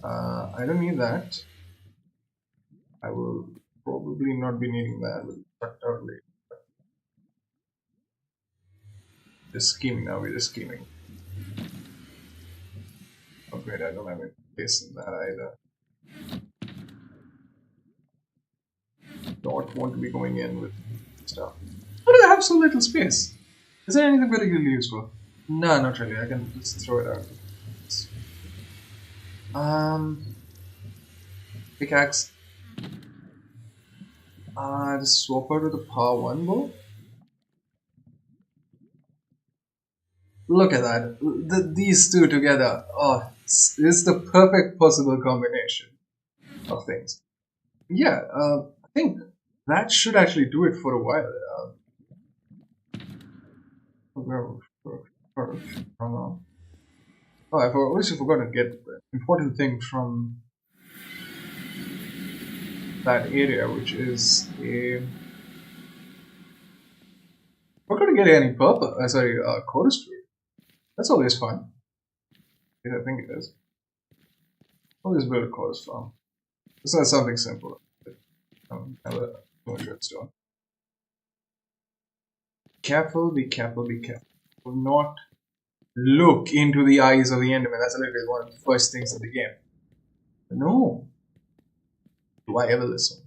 I don't need that. I will probably not be needing that. We'll cut out later. Just scheming now, we're just scheming. Oh great, I don't have any place in that either. Don't want to be going in with stuff. Why do I have so little space? Is there anything particularly useful? No, not really. I can just throw it out. Pickaxe. Just swap out with the power 1 bow. Look at that. These two together. Oh, it's the perfect possible combination of things. Yeah, I think that should actually do it for a while. Oh, I also forgot to get the important thing from that area, which is a. We're going to get any purple. Chorus tree. That's always fun. Yeah, I think it is. Always build a chorus farm. It's not something simple. Have a redstone. Careful, be careful, be careful. Do not look into the eyes of the enemy. That's literally one of the first things in the game. No. Do I ever listen?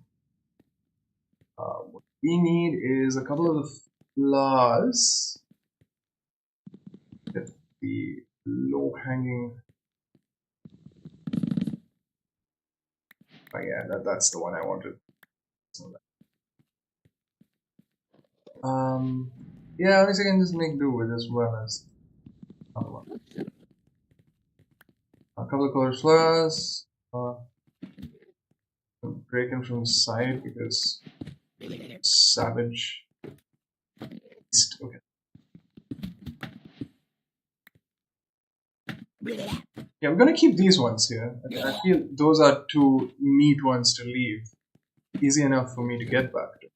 What we need is a couple of the flowers. Get the low hanging. Oh yeah, that's the one I wanted. Yeah, at least I can just make do with as well as another one. A couple of colored flowers. I'm breaking from the side because savage. Okay. Yeah, I'm gonna keep these ones here. I feel those are two neat ones to leave. Easy enough for me to get back to.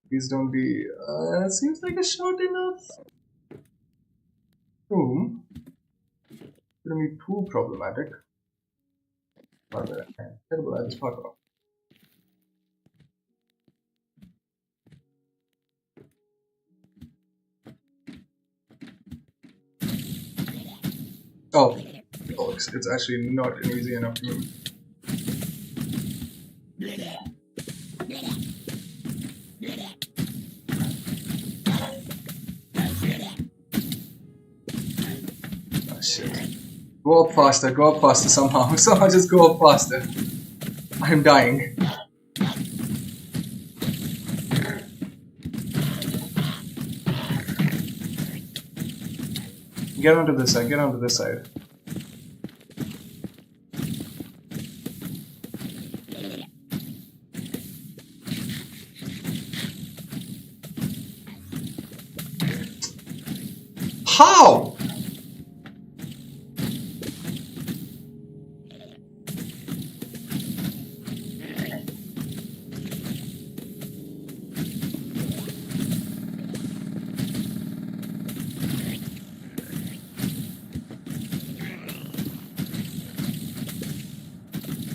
Please don't be. Seems like a short enough room. Shouldn't be too problematic. Terrible at this part of. Oh, it's actually not an easy enough room. Oh shit. Go up faster somehow. Somehow just go up faster. I'm dying. Get onto this side. How?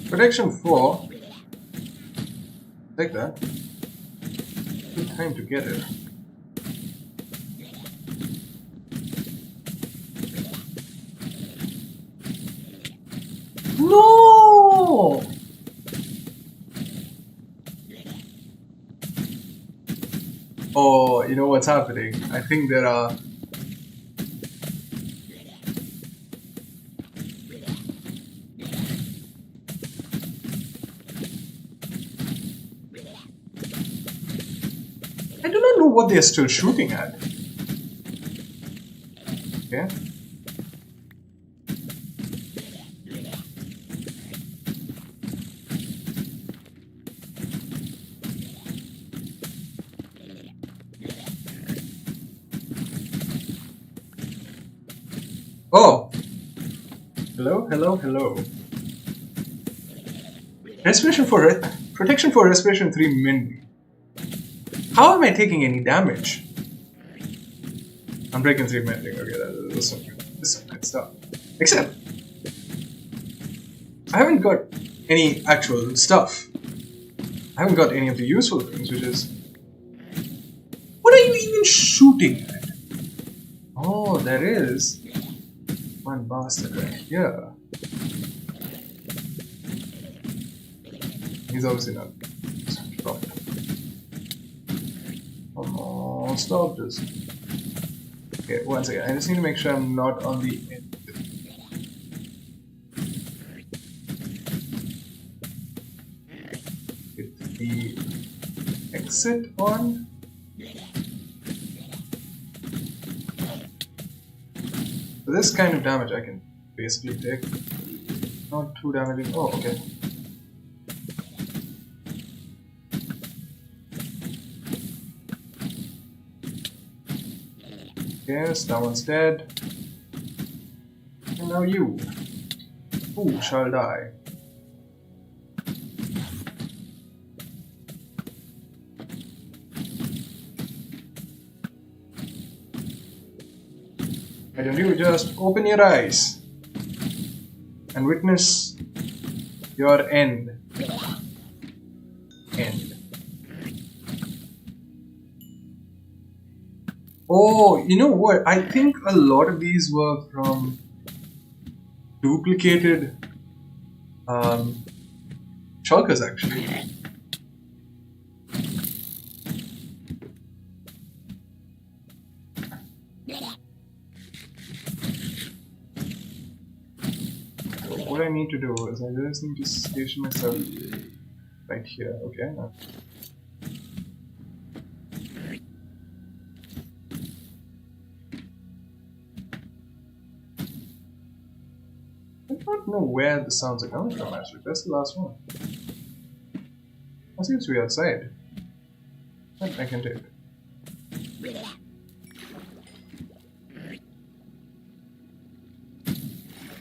Protection 4. Take that. Good time to get it. No! Oh, you know what's happening? I think there are... I do not know what they are still shooting at. Okay. Oh! Hello, hello, hello. Respiration for protection for respiration 3 min. How am I taking any damage? I'm breaking 3 min. Okay, that's some good stuff. Except I haven't got any actual stuff. I haven't got any of the useful things, which is... What are you even shooting at? Oh, there is one bastard right here. He's obviously not stopped. Come on, stop this. Okay, one second. I just need to make sure I'm not on the end. Hit the exit on. So this kind of damage I can basically take. Not too damaging. Oh, okay. Yes, that one's dead. And now you. Who shall die? Why don't you just open your eyes and witness your end? End. Oh, you know what? I think a lot of these were from duplicated shulkers, actually. So what I need to do is I just need to station myself right here. Okay. Now. I don't know where the sounds are coming from actually. That's the last one. That seems to be outside. That I can take.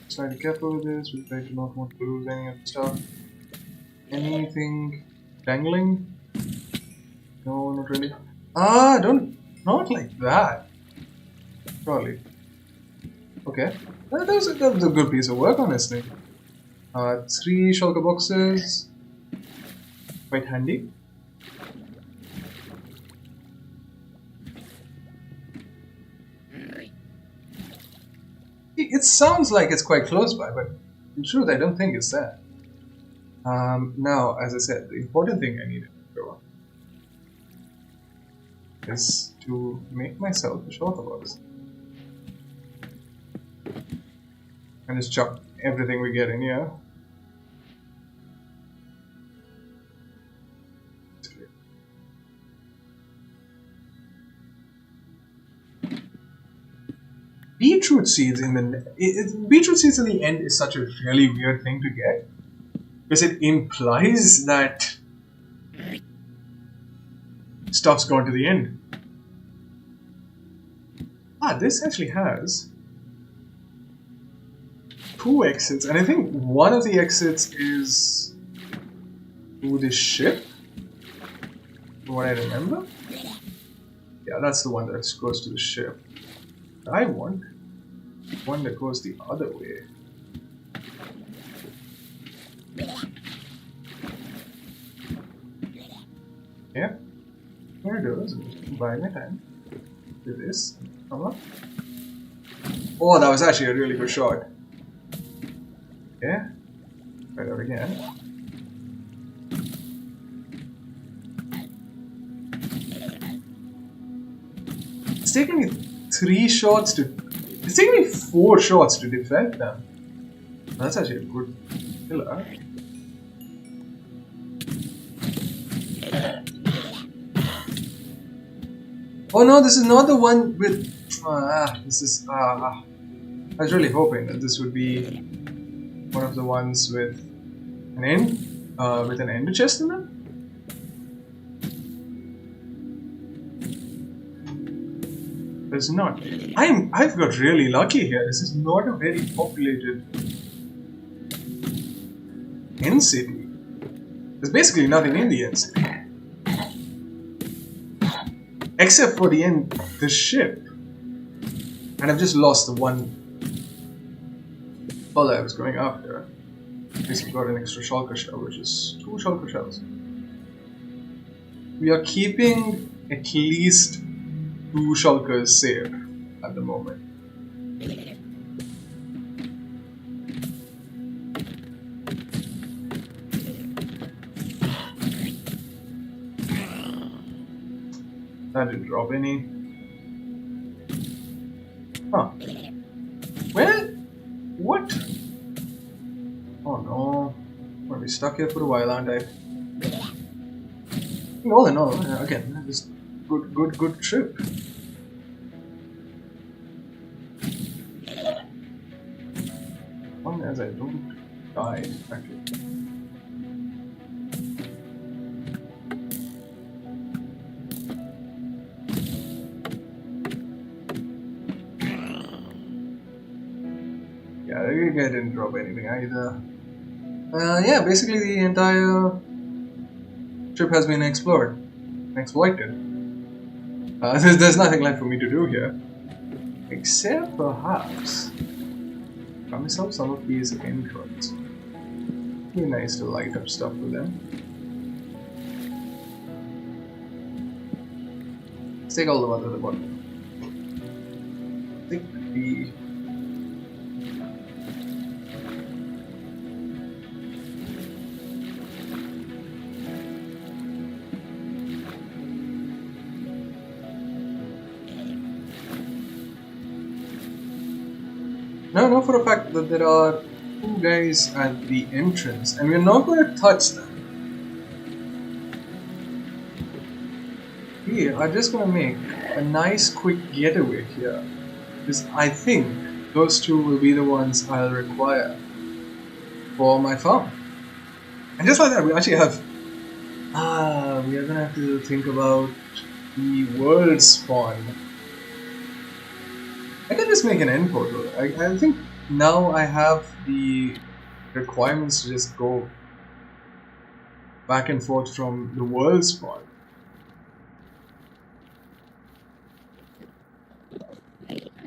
Try to be careful with this. We try to not want to lose any of the stuff. Anything dangling? No, not really. Ah, not like that. Probably. Okay. That was a good piece of work, honestly. 3 shulker boxes. Quite handy. It sounds like it's quite close by, but in truth, I don't think it's there. Now, as I said, the important thing I need to go on is to make myself a shulker box. And just chuck everything we get in here. Beetroot seeds in the beetroot seeds in the end is such a really weird thing to get because it implies that stuff's gone to the end. Ah, this actually has 2 exits, and I think one of the exits is to the ship, from what I remember. Yeah, that's the one that goes to the ship. I want one that goes the other way. Yeah, here it goes. Buy my time. Do this. Come on. Oh, that was actually a really good shot. Yeah. Try that again. taking me 3 shots to... It's taking me 4 shots to defend them. That's actually a good killer. Oh no, this is not the one with... this is... I was really hoping that this would be one of the ones with an ender chest in it. It's not. I've got really lucky here. This is not a very populated end city. There's basically nothing in the end city. Except for the ship. And I've just lost the one fella I was going after. At least we got an extra shulker shell, which is 2 shulker shells. We are keeping at least 2 shulkers safe at the moment. That didn't drop any. Huh. Well, what? Oh no. I'm gonna be stuck here for a while, aren't I? All in all, again, that was good trip. As long as I don't die, actually. Yeah, I didn't drop anything either. Yeah, basically the entire trip has been explored and exploited. There's nothing left for me to do here. Except perhaps got myself some of these end cards. Be nice to light up stuff with them. Let's take all the ones at the bottom. Take the... Now I know for a fact that there are 2 guys at the entrance, and we're not going to touch them. We are just going to make a nice quick getaway here, because I think those 2 will be the ones I'll require for my farm. And just like that, we actually have... we are going to have to think about the world spawn. I can just make an end portal. I think now I have the requirements to just go back and forth from the world spawn.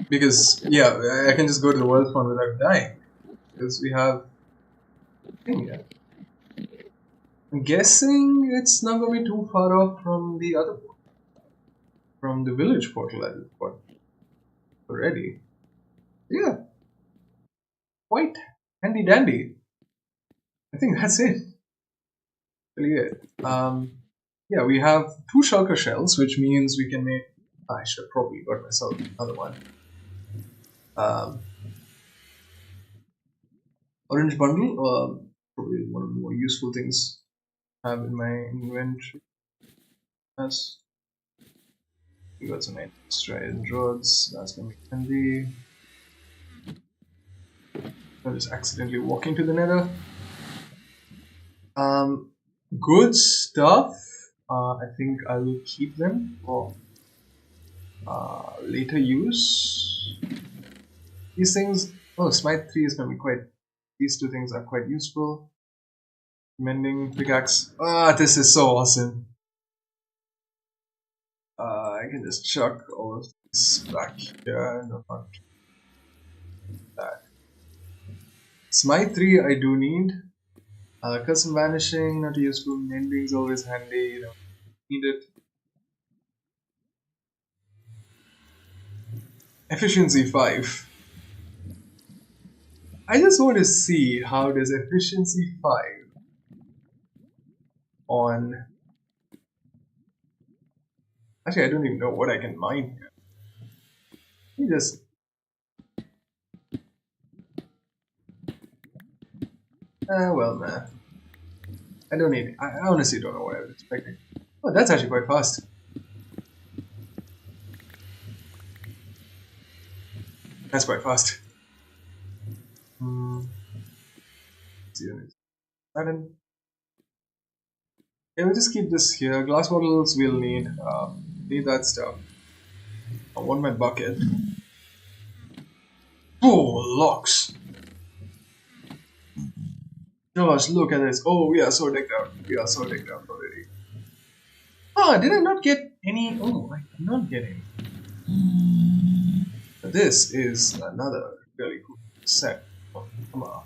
Because, yeah, I can just go to the world spawn without dying. Because we have a thing here. I'm guessing it's not going to be too far off from the other one. From the village portal at this point. Already. Yeah. Quite handy dandy. I think that's it. Really it. Yeah, we have 2 shulker shells, which means we can make... I should have probably got myself another one. Orange bundle, probably one of the more useful things I have in my inventory. Yes. We got some extra iron rods, that's gonna be handy. I just accidentally walking to the nether. Good stuff. I think I will keep them for later use. These things, oh, Smite 3 is gonna be quite, these 2 things are quite useful. Mending pickaxe. This is so awesome. I can just chuck all of this back here. No, not that. Smite 3 I do need. Custom vanishing, not useful. Mending is always handy, you know. Need it. Efficiency 5. I just want to see how does efficiency 5 on... Actually, I don't even know what I can mine here. Let me just. Well, man. I don't need. I honestly don't know what I was expecting. Oh, that's actually quite fast. That's quite fast. Let's see. Sudden. Yeah, we'll just keep this here. Glass bottles we'll need that stuff. I want my bucket. Oh, locks. Gosh, look at this. Oh, we are so decked out. We are so decked out already. Ah, did I not get any? Oh, I did not get any. But this is another really cool set. Oh, come on.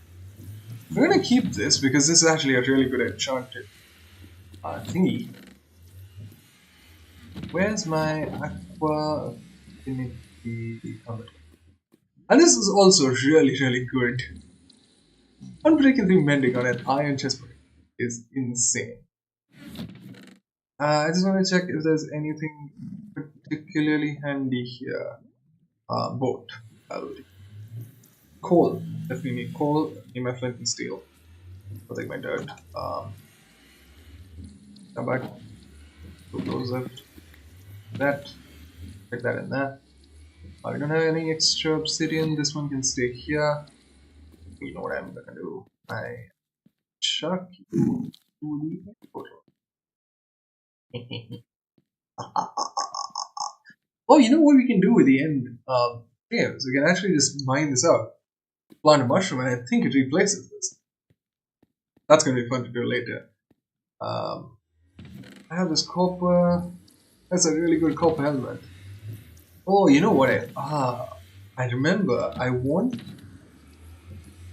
We're gonna keep this because this is actually a really good enchanted thingy. Where's my aqua affinity helmet? And this is also really good. Unbreaking 3 mending on an iron chestplate is insane. I just want to check if there's anything particularly handy here. Boat. Coal. Definitely need coal. Need my flint and steel. I'll take my dirt. Come back. Close it. That. Put that in there. We don't have any extra obsidian. This one can stay here. You know what I'm gonna do. I chuck you to the portal. Oh, you know what we can do with the end games? We can actually just mine this out. Plant a mushroom, and I think it replaces this. That's gonna be fun to do later. I have this copper. That's a really good copper helmet. Oh, you know what? I remember. I want.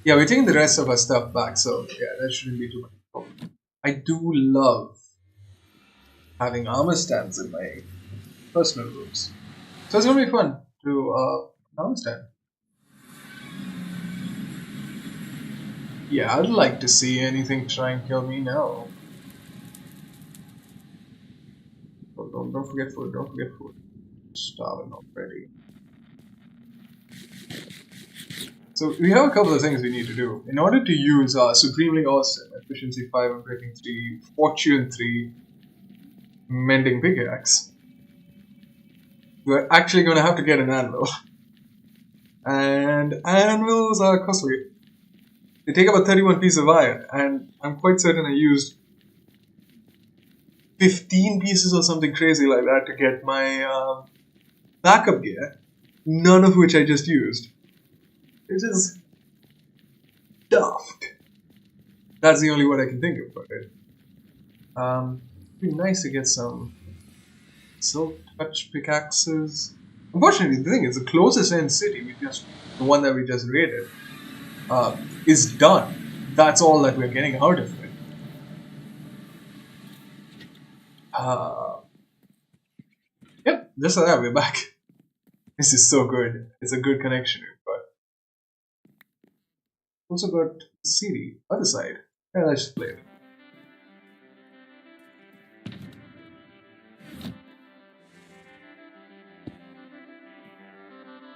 Yeah, we're taking the rest of our stuff back, so yeah, that shouldn't be too much problem. I do love having armor stands in my personal rooms. So it's gonna be fun to armor stand. Yeah, I'd like to see anything try and kill me now. Oh, don't forget food, don't forget food. Starving already. So we have a couple of things we need to do. In order to use our supremely awesome efficiency 5 and breaking 3, fortune 3 mending pickaxe, we're actually going to have to get an anvil. And anvils are costly. They take about 31 pieces of iron, and I'm quite certain I used 15 pieces or something crazy like that to get my backup gear, none of which I just used. Which is daft. That's the only word I can think of for it. It'd be nice to get some silk touch pickaxes. Unfortunately, the thing is, the closest end city, the one that we just raided, is done. That's all that we're getting out of it. Yep, just like that, we're back. This is so good. It's a good connection we've got. Also got CD, other side. Yeah, let's just play it.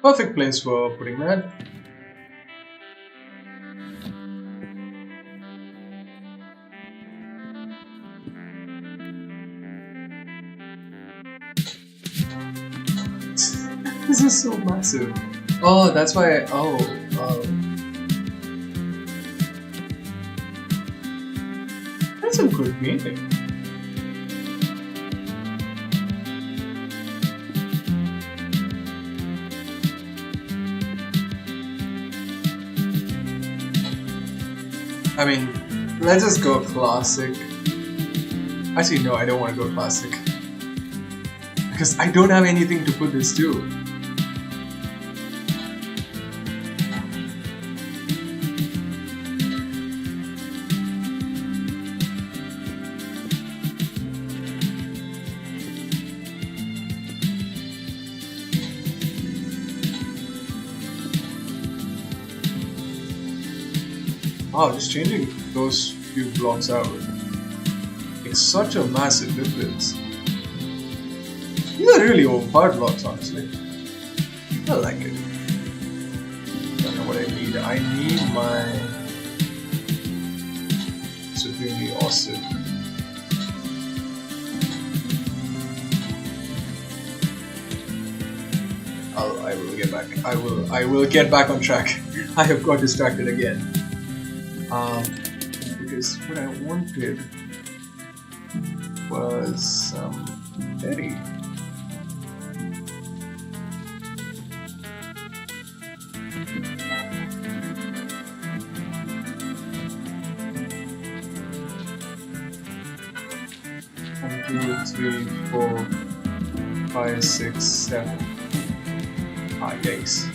Perfect place for putting that. This is so massive. Oh, that's why. That's a good meeting. I mean, let's just go classic. Actually, no, I don't want to go classic. Because I don't have anything to put this to. Wow, just changing those few blocks out. It's such a massive difference. These are really overpowered blocks, honestly. I like it. Don't know what I need. I need my supremely awesome. I will get back. I will get back on track. I have got distracted again. Because what I wanted was some berry. One, two, three, 4, 5, 6, 7. Ah, yikes.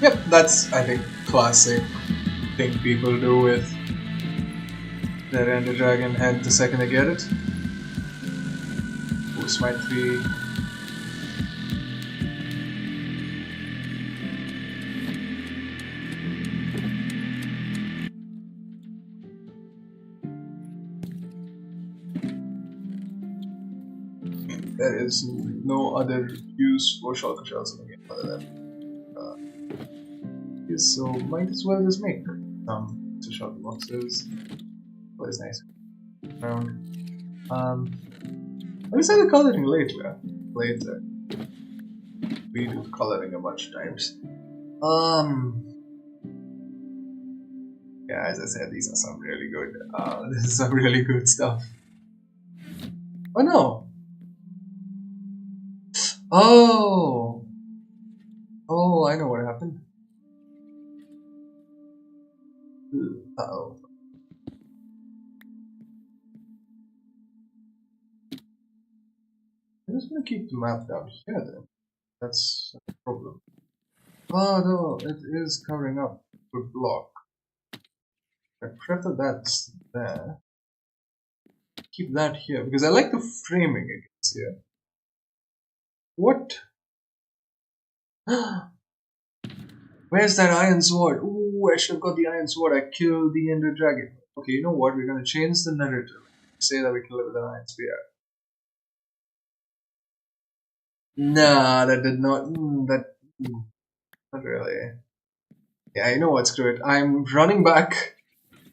Yep, that's, I think, classic thing people do with their Ender Dragon head the second they get it. Ooh, Smite 3. There is no other use for shulker shells in the game other than so might as well just make some shulker boxes. Always nice. Around. I decided the coloring later. We do coloring a bunch of times. Yeah, as I said, these are some really good. This is some really good stuff. Oh no! Oh! Oh, I know what happened. Uh-oh. I'm just gonna keep the map down here then. That's a problem. Oh no, it is covering up with block. I prefer that's there. Keep that here because I like the framing it gets here. What? Where's that iron sword? Ooh, I should have got the iron sword. I killed the Ender Dragon. Okay, you know what? We're gonna change the narrative. Say that we kill it with an iron spear. Nah, that did not. Not really. Yeah, you know what? Screw it. I'm running back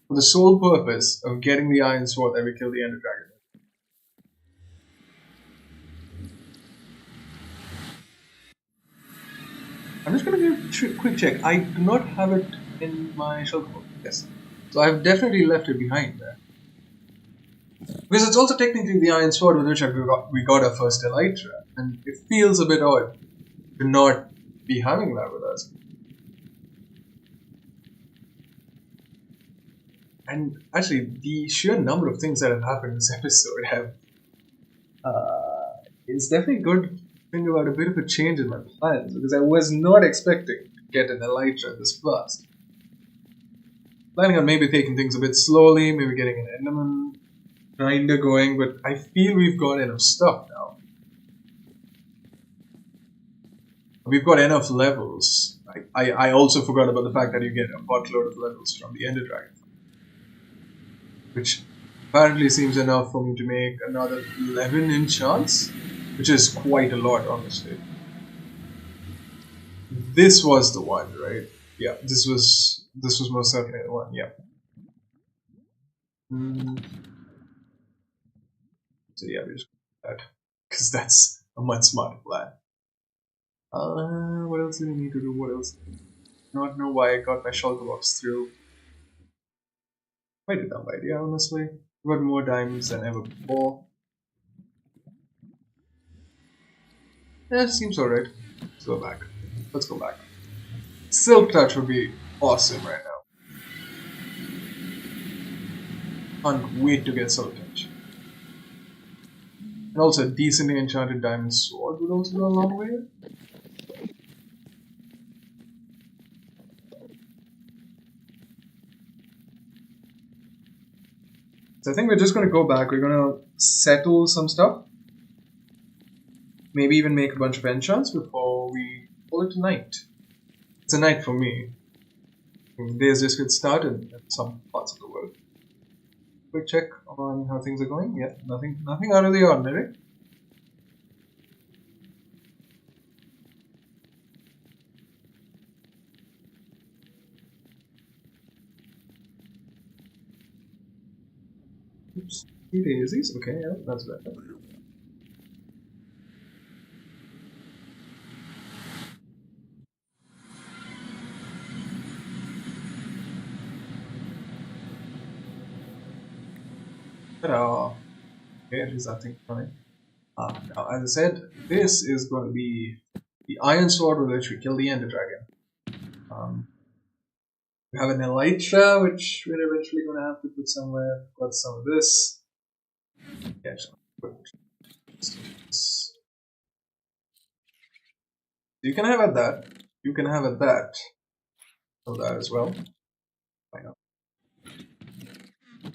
for the sole purpose of getting the iron sword that we kill the Ender Dragon. I'm just gonna do a quick check. I do not have it in my shulker book. Yes. So I've definitely left it behind there. Because it's also technically the iron sword with which we got our first elytra. And it feels a bit odd to not be having that with us. And actually, the sheer number of things that have happened in this episode have it's definitely good to think about a bit of a change in my plans because I was not expecting to get an elytra this fast. Planning on maybe taking things a bit slowly, maybe getting an enderman kinda going, but I feel we've got enough stuff now. We've got enough levels. I also forgot about the fact that you get a buttload of levels from the Ender Dragon, which apparently seems enough for me to make another 11 enchants, which is quite a lot, honestly. This was the one, right? Yeah, this was most certainly the one. Yeah. So yeah, we just do that because that's a much smarter plan. What else do we need to do? What else? Not know why I got my shulker box through. Quite a dumb idea, honestly. Got more diamonds than ever before. Yeah, seems alright. Let's go back. Let's go back. Silk Touch would be awesome right now. Can't wait to get Silk Touch. And also a decently enchanted diamond sword would also go a long way. So I think we're just going to go back. We're going to settle some stuff. Maybe even make a bunch of enchants before we call it a night. It's a night for me. Days just get started in some parts of the world. Quick check on how things are going. Yeah, nothing out of the ordinary. Oops, 3 daisies. Okay, yeah, that's better. Ta-da! Okay, at least that thing fine. Now, as I said, this is going to be the Iron Sword with which we kill the Ender Dragon. We have an Elytra, which we're eventually going to have to put somewhere. Got some of this. Yeah, just put this. You can have at that. You can have at that. So that as well. Why not?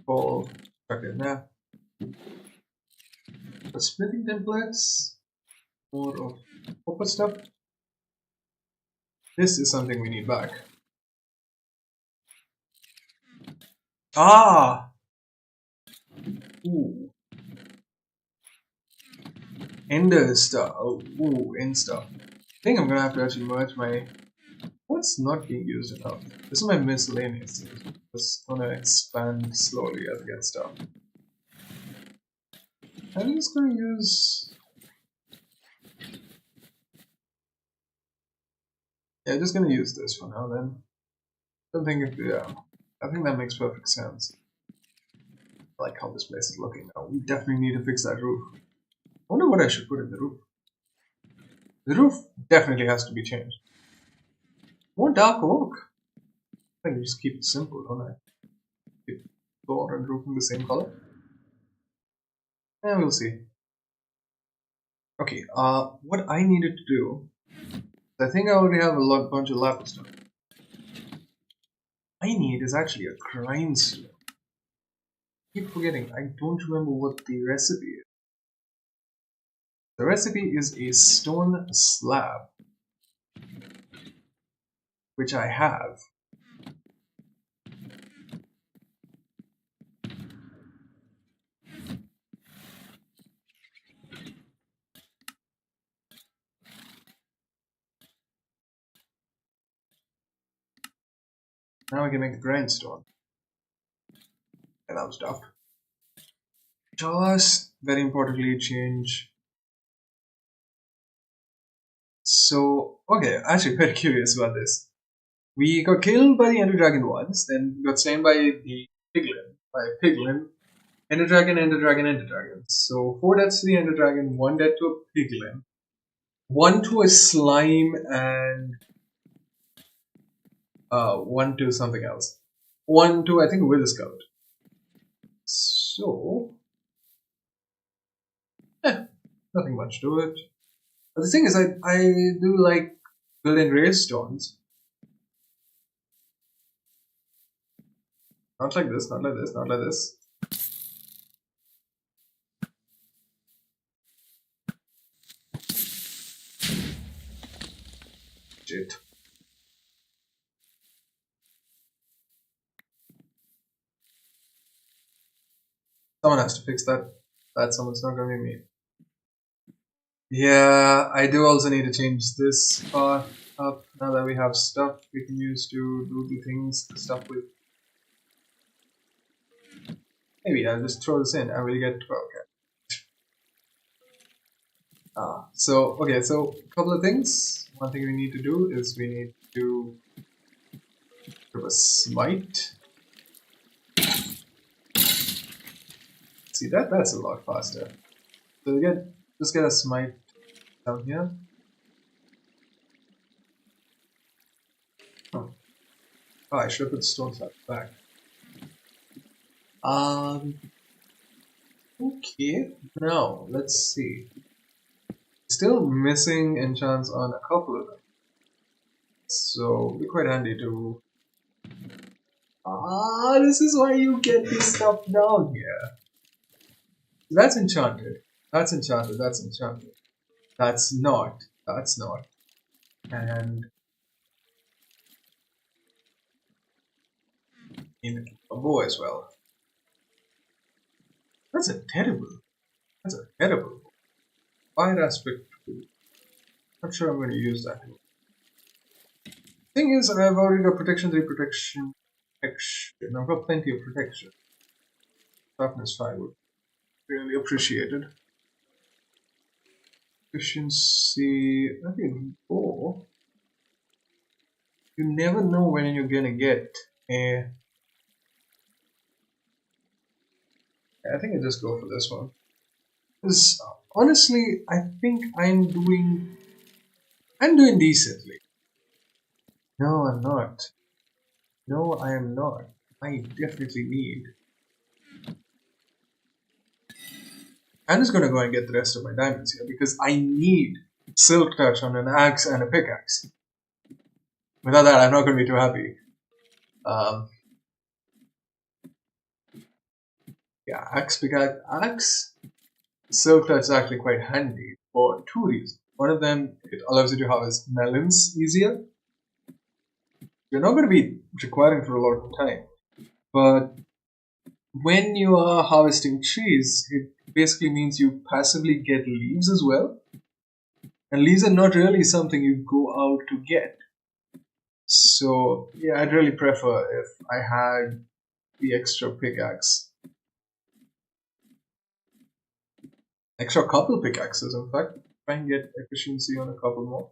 Ball. Chuck it in there. The splitting templates. More of copper stuff. This is something we need back. Ah! Ooh. Ender stuff. Oh, ooh, end stuff. I think I'm gonna have to actually merge my. What's not being used enough? This is my miscellaneous. Just gonna expand slowly as I get stuff. I'm just gonna use. Yeah, just gonna use this for now then. Don't think it. Yeah, I think that makes perfect sense. I like how this place is looking now. We definitely need to fix that roof. I wonder what I should put in the roof. The roof definitely has to be changed. More dark oak. I think just keep it simple, don't I? Keep floor and roof in the same color. Yeah, we'll see. Okay, what I needed to do, I think I already have a bunch of lapis stuff. I need is actually a grindstone. I keep forgetting, I don't remember what the recipe is. The recipe is a stone slab, which I have. Now I can make a grindstone. And that was tough. Just very importantly change. So, okay, actually very curious about this. We got killed by the Ender Dragon once, then got slain by the Piglin. By Piglin, Ender Dragon, Ender Dragon, Ender Dragon. So 4 deaths to the Ender Dragon, 1 death to a Piglin, 1 to a Slime, and 1 to something else. 1 to, I think, a Wither Scout. So, nothing much to it. But the thing is, I do like building gravestones. Not like this, not like this, not like this. Shit. Someone has to fix that. That someone's not gonna be me. Yeah, I do also need to change this part up now that we have stuff we can use to do the things, the stuff with. Maybe I'll just throw this in and we'll get 12. Okay. So a couple of things. One thing we need to do is we need to do a smite. See that's a lot faster. So we just get a smite down here. Oh, I should have put the stone slab back. Um. Okay. Now let's see. Still missing enchants on a couple of them, so it'll be quite handy to. Ah, this is why you get this stuff down here. That's enchanted. That's enchanted. That's enchanted. That's not. That's not. And in a bow as well. That's a terrible. That's a terrible. Fire aspect. Not sure I'm going to use that. Thing is, I've already got protection 3, protection. I've got plenty of protection. Toughness 5 would be really appreciated. Efficiency. I think 4. You never know when you're gonna get a. I think I just go for this one. Because honestly, I think I'm doing decently. No, I'm not. No, I am not. I definitely need. I'm just gonna go and get the rest of my diamonds here because I need silk touch on an axe and a pickaxe. Without that, I'm not gonna be too happy. Yeah, axe, pickaxe, axe. Silk touch is actually quite handy for 2 reasons. One of them, it allows you to harvest melons easier. You're not going to be requiring for a lot of time, but when you are harvesting trees, it basically means you passively get leaves as well. And leaves are not really something you go out to get. So, yeah, I'd really prefer if I had the extra pickaxe. Extra couple pickaxes, in fact. Try and get efficiency on a couple more.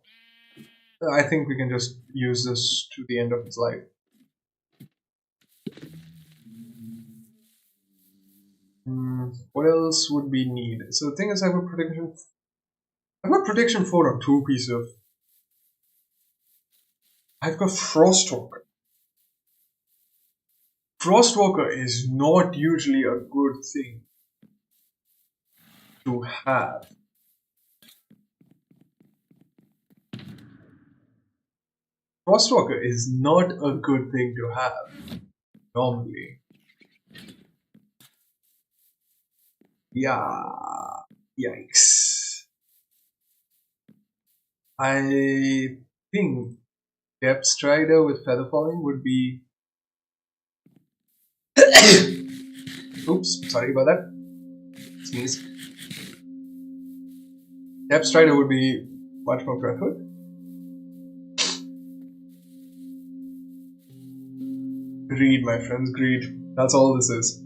I think we can just use this to the end of its life. What else would we need? So the thing is, I've got protection 4 on 2 pieces of. I've got Frostwalker. Frostwalker is not usually a good thing to have. Frostwalker is not a good thing to have normally. Yeah, yikes. I think Depth Strider with Feather Falling would be. Oops, sorry about that. Sneeze. Depth Strider would be much more preferred. Greed, my friends, greed. That's all this is.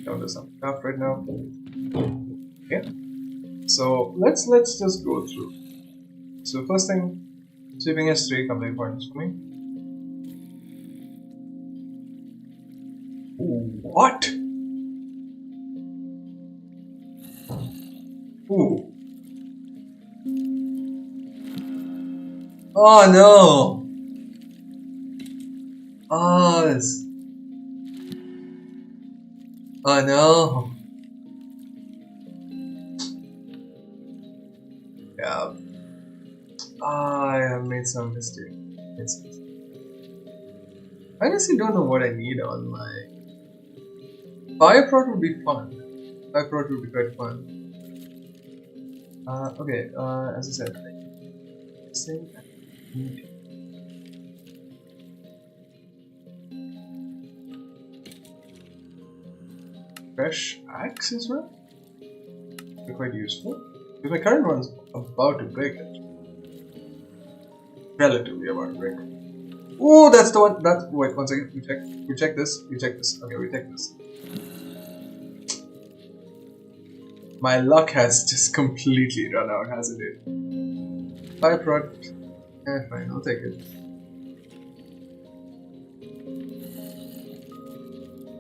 Don't do some stuff right now. Okay. So let's just go through. So first thing, sweeping is 3 complete points for me. Ooh, what? Ooh. Oh no! Oh, this. Oh no! Yeah. I have made some mistake. I honestly don't know what I need on my. Fire prot would be fun. Fire prot would be quite fun. Okay, as I said, I think I need. Fresh axe as well? They're quite useful. Because my current one's about to break it. Relatively about to break. Oh, that's the one. That's wait. One second. We check this. We check this. Okay, we take this. My luck has just completely run out, hasn't it? Fire prot. Fine. I'll take it.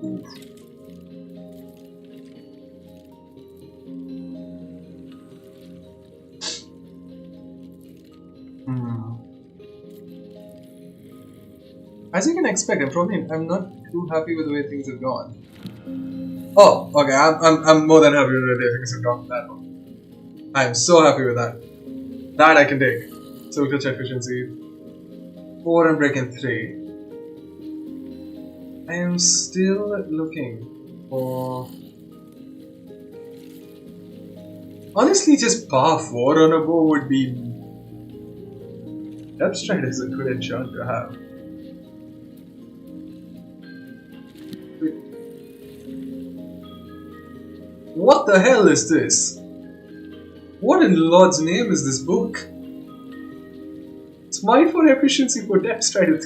Oof. As you can expect, I'm not too happy with the way things have gone. Oh, okay, I'm more than happy with the way things have gone with that one. I am so happy with that. That I can take. So touch efficiency. 4 and break in 3. I am still looking for... Honestly, just power 4 on a bow would be... Depth Stride is a good enchant to have. What the hell is this? What in Lord's name is this book? Smite for efficiency for Depth Stride.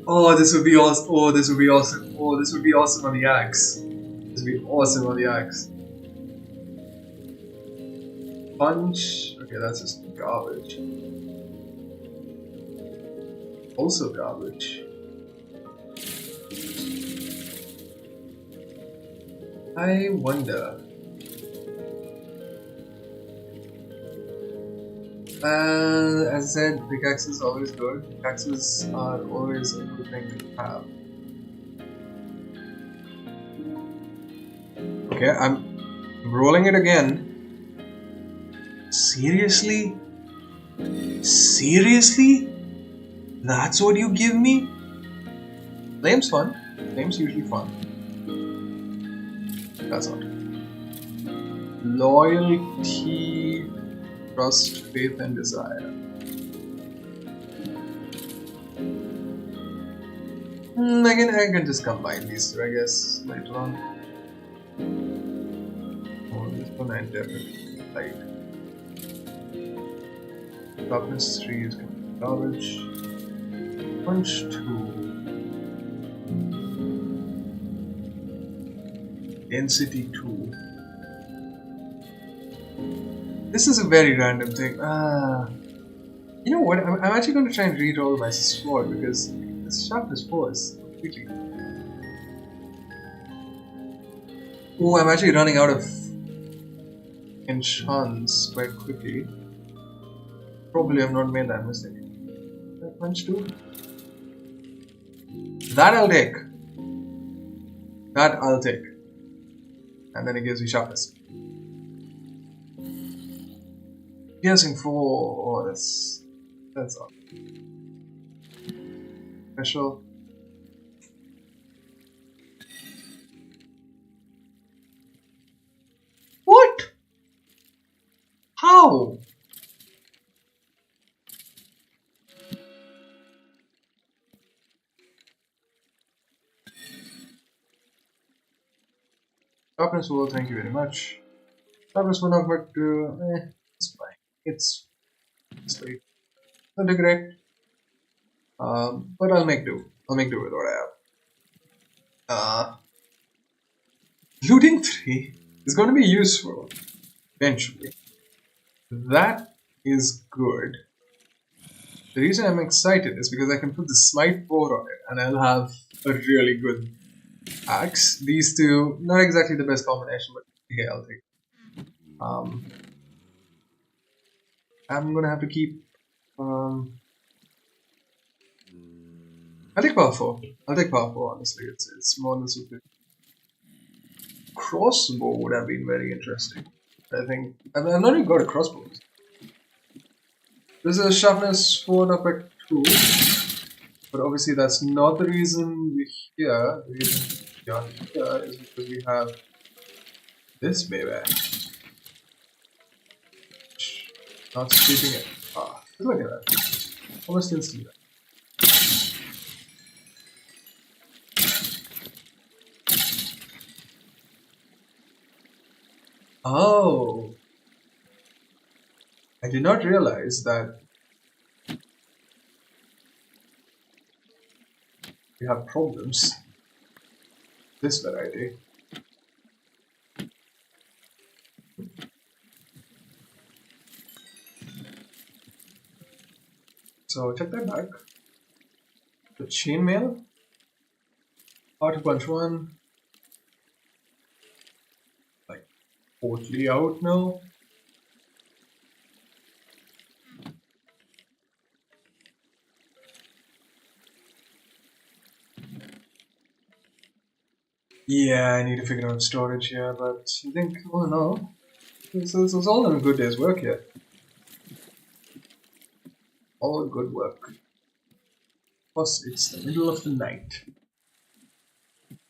Oh, this would be awesome. Oh, this would be awesome. Oh, this would be awesome on the axe. This would be awesome on the axe. Punch. Okay, that's just garbage. Also garbage. I wonder. As I said, pickaxe is always good. Pickaxes are always a good thing to have. Okay, I'm rolling it again. Seriously? Seriously? That's what you give me? Flame's fun. Flame's usually fun. That's not. Loyalty, trust, faith, and desire. I can just combine these two, I guess, later on. Oh, this one I definitely like. Toughness 3 is garbage. Punch 2. Density 2. This is a very random thing. You know what? I'm actually going to try and re-roll my sword because this sharpness 4 is completely. Oh, I'm actually running out of enchants quite quickly. Probably I've not made that mistake. Punch 2. That I'll take. That I'll take. And then it gives me sharpness. Piercing 4. Oh, that's all. Special. What? How? Sharpness 4, thank you very much. Sharpness 1 of but it's fine. It's late. Not too great. But I'll make do. I'll make do with what I have. Looting 3 is going to be useful eventually. That is good. The reason I'm excited is because I can put the Smite 4 on it and I'll have a really good axe. These two, not exactly the best combination, but hey, I'll take it. I'm gonna have to keep. I'll take power 4. I'll take power 4, honestly. It's more than super. Crossbow would have been very interesting. I think. I've not even got a crossbow. There's a sharpness 4 up at 2. But obviously, that's not the reason we're here. The reason we are here is because we have this baby. Not sweeping it. Ah, look at that. Almost instantly. Oh. I did not realize that we have problems. This variety. So check that back. The chainmail. Auto punch 1. Like totally out now. Yeah, I need to figure out storage here, but I think, oh no, this is all in a good day's work here. All good work. Plus, it's the middle of the night.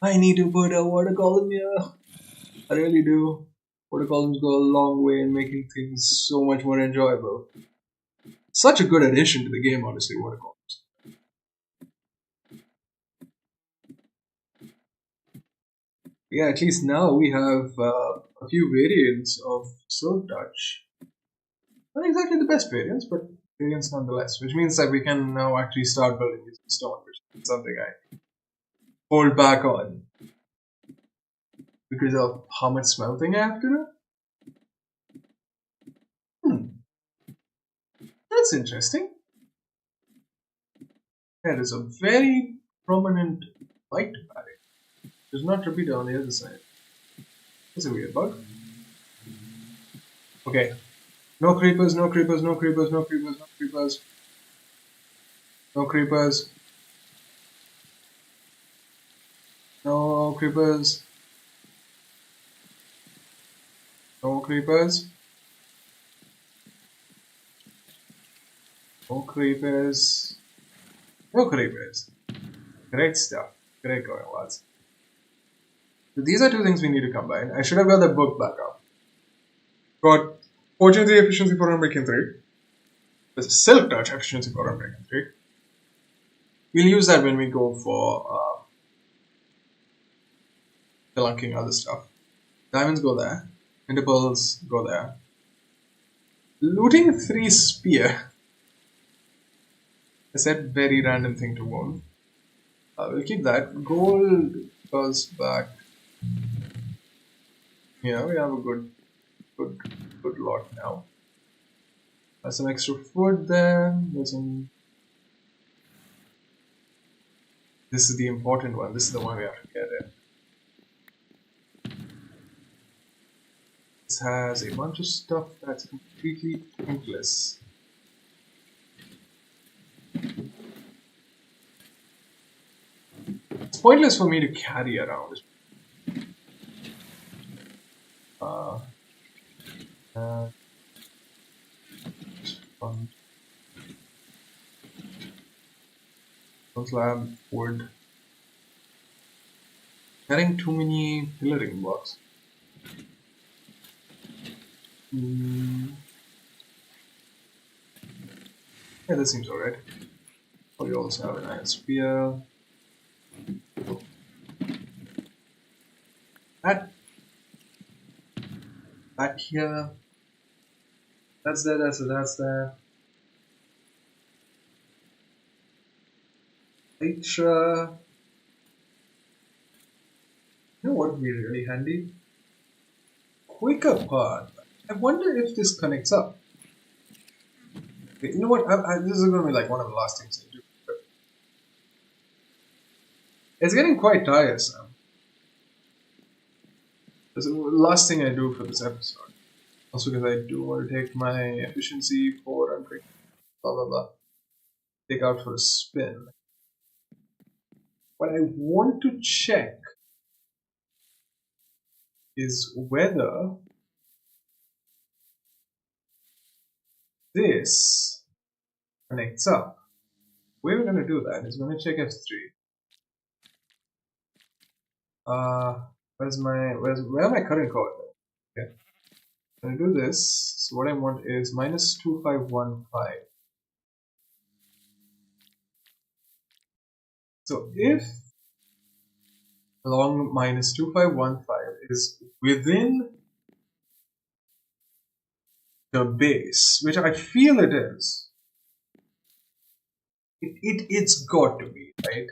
I need to put a water column here. I really do. Water columns go a long way in making things so much more enjoyable. Such a good addition to the game, honestly, water columns. Yeah, at least now we have a few variants of Silk Touch. Not exactly the best variants, but variants nonetheless, which means that we can now actually start building using stone, which is something I hold back on because of how much smelting I have to do. Hmm, that's interesting. There is a very prominent light barrier. Does not repeat on the other side. That's a weird bug. Okay. No creepers, no creepers, no creepers, no creepers, no creepers. No creepers. No creepers. No creepers. No creepers. No creepers. Great stuff. Great going, lads. So these are two things we need to combine. I should have got that book back up. Got Fortune 3 efficiency for unbreaking 3. There's Silk Touch efficiency for unbreaking 3. We'll use that when we go for spelunking other stuff. Diamonds go there. Interpals go there. Looting 3 spear. I said very random thing to own. We'll keep that. Gold goes back. Yeah, we have a good lot now. Some extra food there. There's some. This is the important one. This is the one we have to get in. This has a bunch of stuff that's completely pointless. It's pointless for me to carry around. Uh, uh, um, slab, wood. Getting too many pillaring blocks. Mm. Yeah, that seems alright. Oh, we also have an iron spear. That back here. That's there, that's there. Elytra. You know what would be really handy? Quicker part. I wonder if this connects up. Okay, you know what? This is going to be like one of the last things I do. It's getting quite tiresome. This is the last thing I do for this episode. Also because I do want to take my efficiency 4 and blah blah blah. Take out for a spin. What I want to check is whether this connects up. The way we're going to do that is going to check F3. Where are my current coordinates? Okay. I'm going to do this. So what I want is minus 2515. So if along minus 2515 is within the base, which I feel it is, it's got to be, right?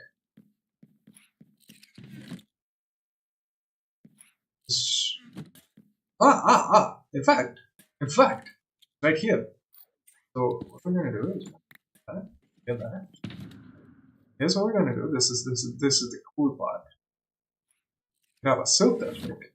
In fact, right here. So what we're gonna do is get that. Here's what we're gonna do. This is the cool part. We have a silk district.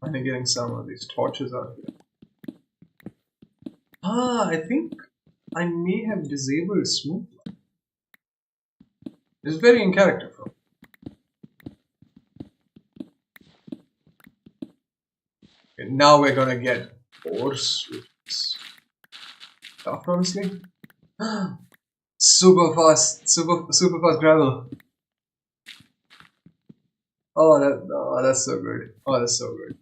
I'm getting some of these torches out here. Ah, I think I may have disabled smooth. It's very in character for me. Okay, now we're gonna get force, which is tough, honestly. Super fast gravel. Oh, that's so good. Oh, that's so good.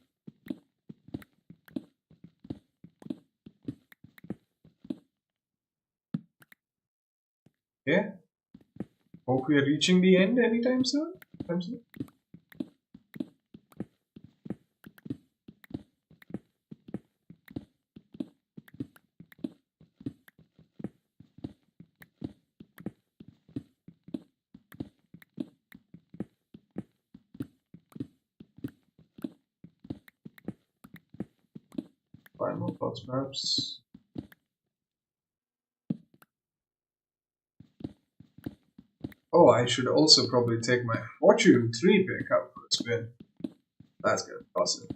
Yeah. Hope we are reaching the end anytime soon. Five more pots, perhaps. Oh, I should also probably take my Fortune 3 pick up for a spin. That's good. Awesome.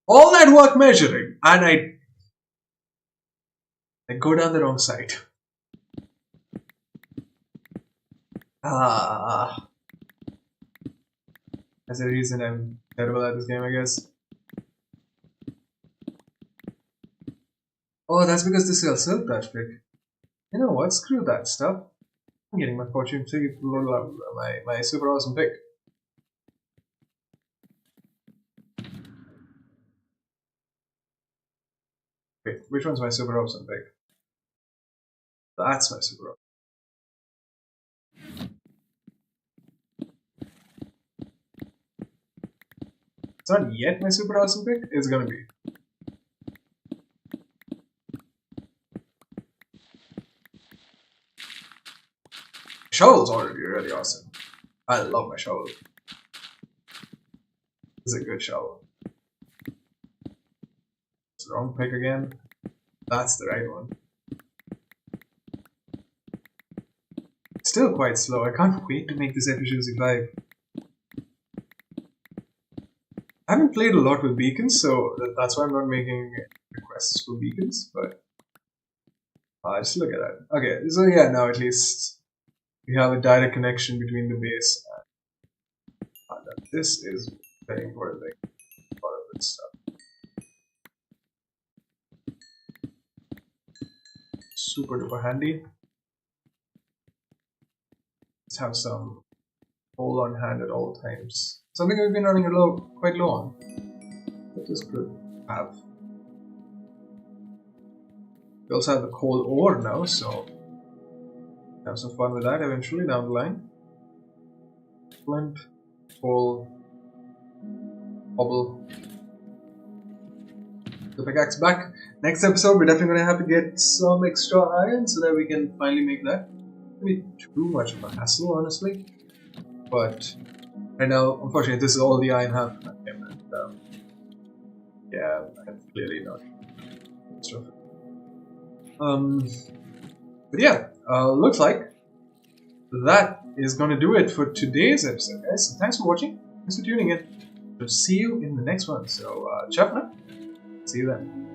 All that work measuring, and I go down the wrong side. Ah, that's the reason I'm terrible at this game, I guess. Oh, that's because this is a Silk Touch pick. You know what? Screw that stuff. I'm getting my Fortune 3, my super awesome pick. Wait, which one's my super awesome pick? That's my super awesome. It's not yet my super awesome pick. It's gonna be. Shovel's already really awesome. I love my shovel. It's a good shovel. It's the wrong pick again. That's the right one. Still quite slow. I can't wait to make this efficiency 5. I haven't played a lot with beacons, so that's why I'm not making requests for beacons, but just look at that. Okay, so yeah, now at least we have a direct connection between the base and this is very important thing. A lot of good stuff. Super duper handy. Let's have some hold on hand at all times. Something we've been running quite low on. That is good to have. We also have the cold ore now, so have some fun with that eventually down the line. Flint, coal, bubble. The pickaxe back. Next episode, we're definitely gonna have to get some extra iron so that we can finally make that. It'll be too much of a hassle, honestly. But right now, unfortunately, this is all the iron I have. And, yeah, I'm clearly not. But yeah, looks like that is gonna do it for today's episode, guys. So thanks for watching. Thanks for tuning in. We'll see you in the next one. So, ciao for now. See you then.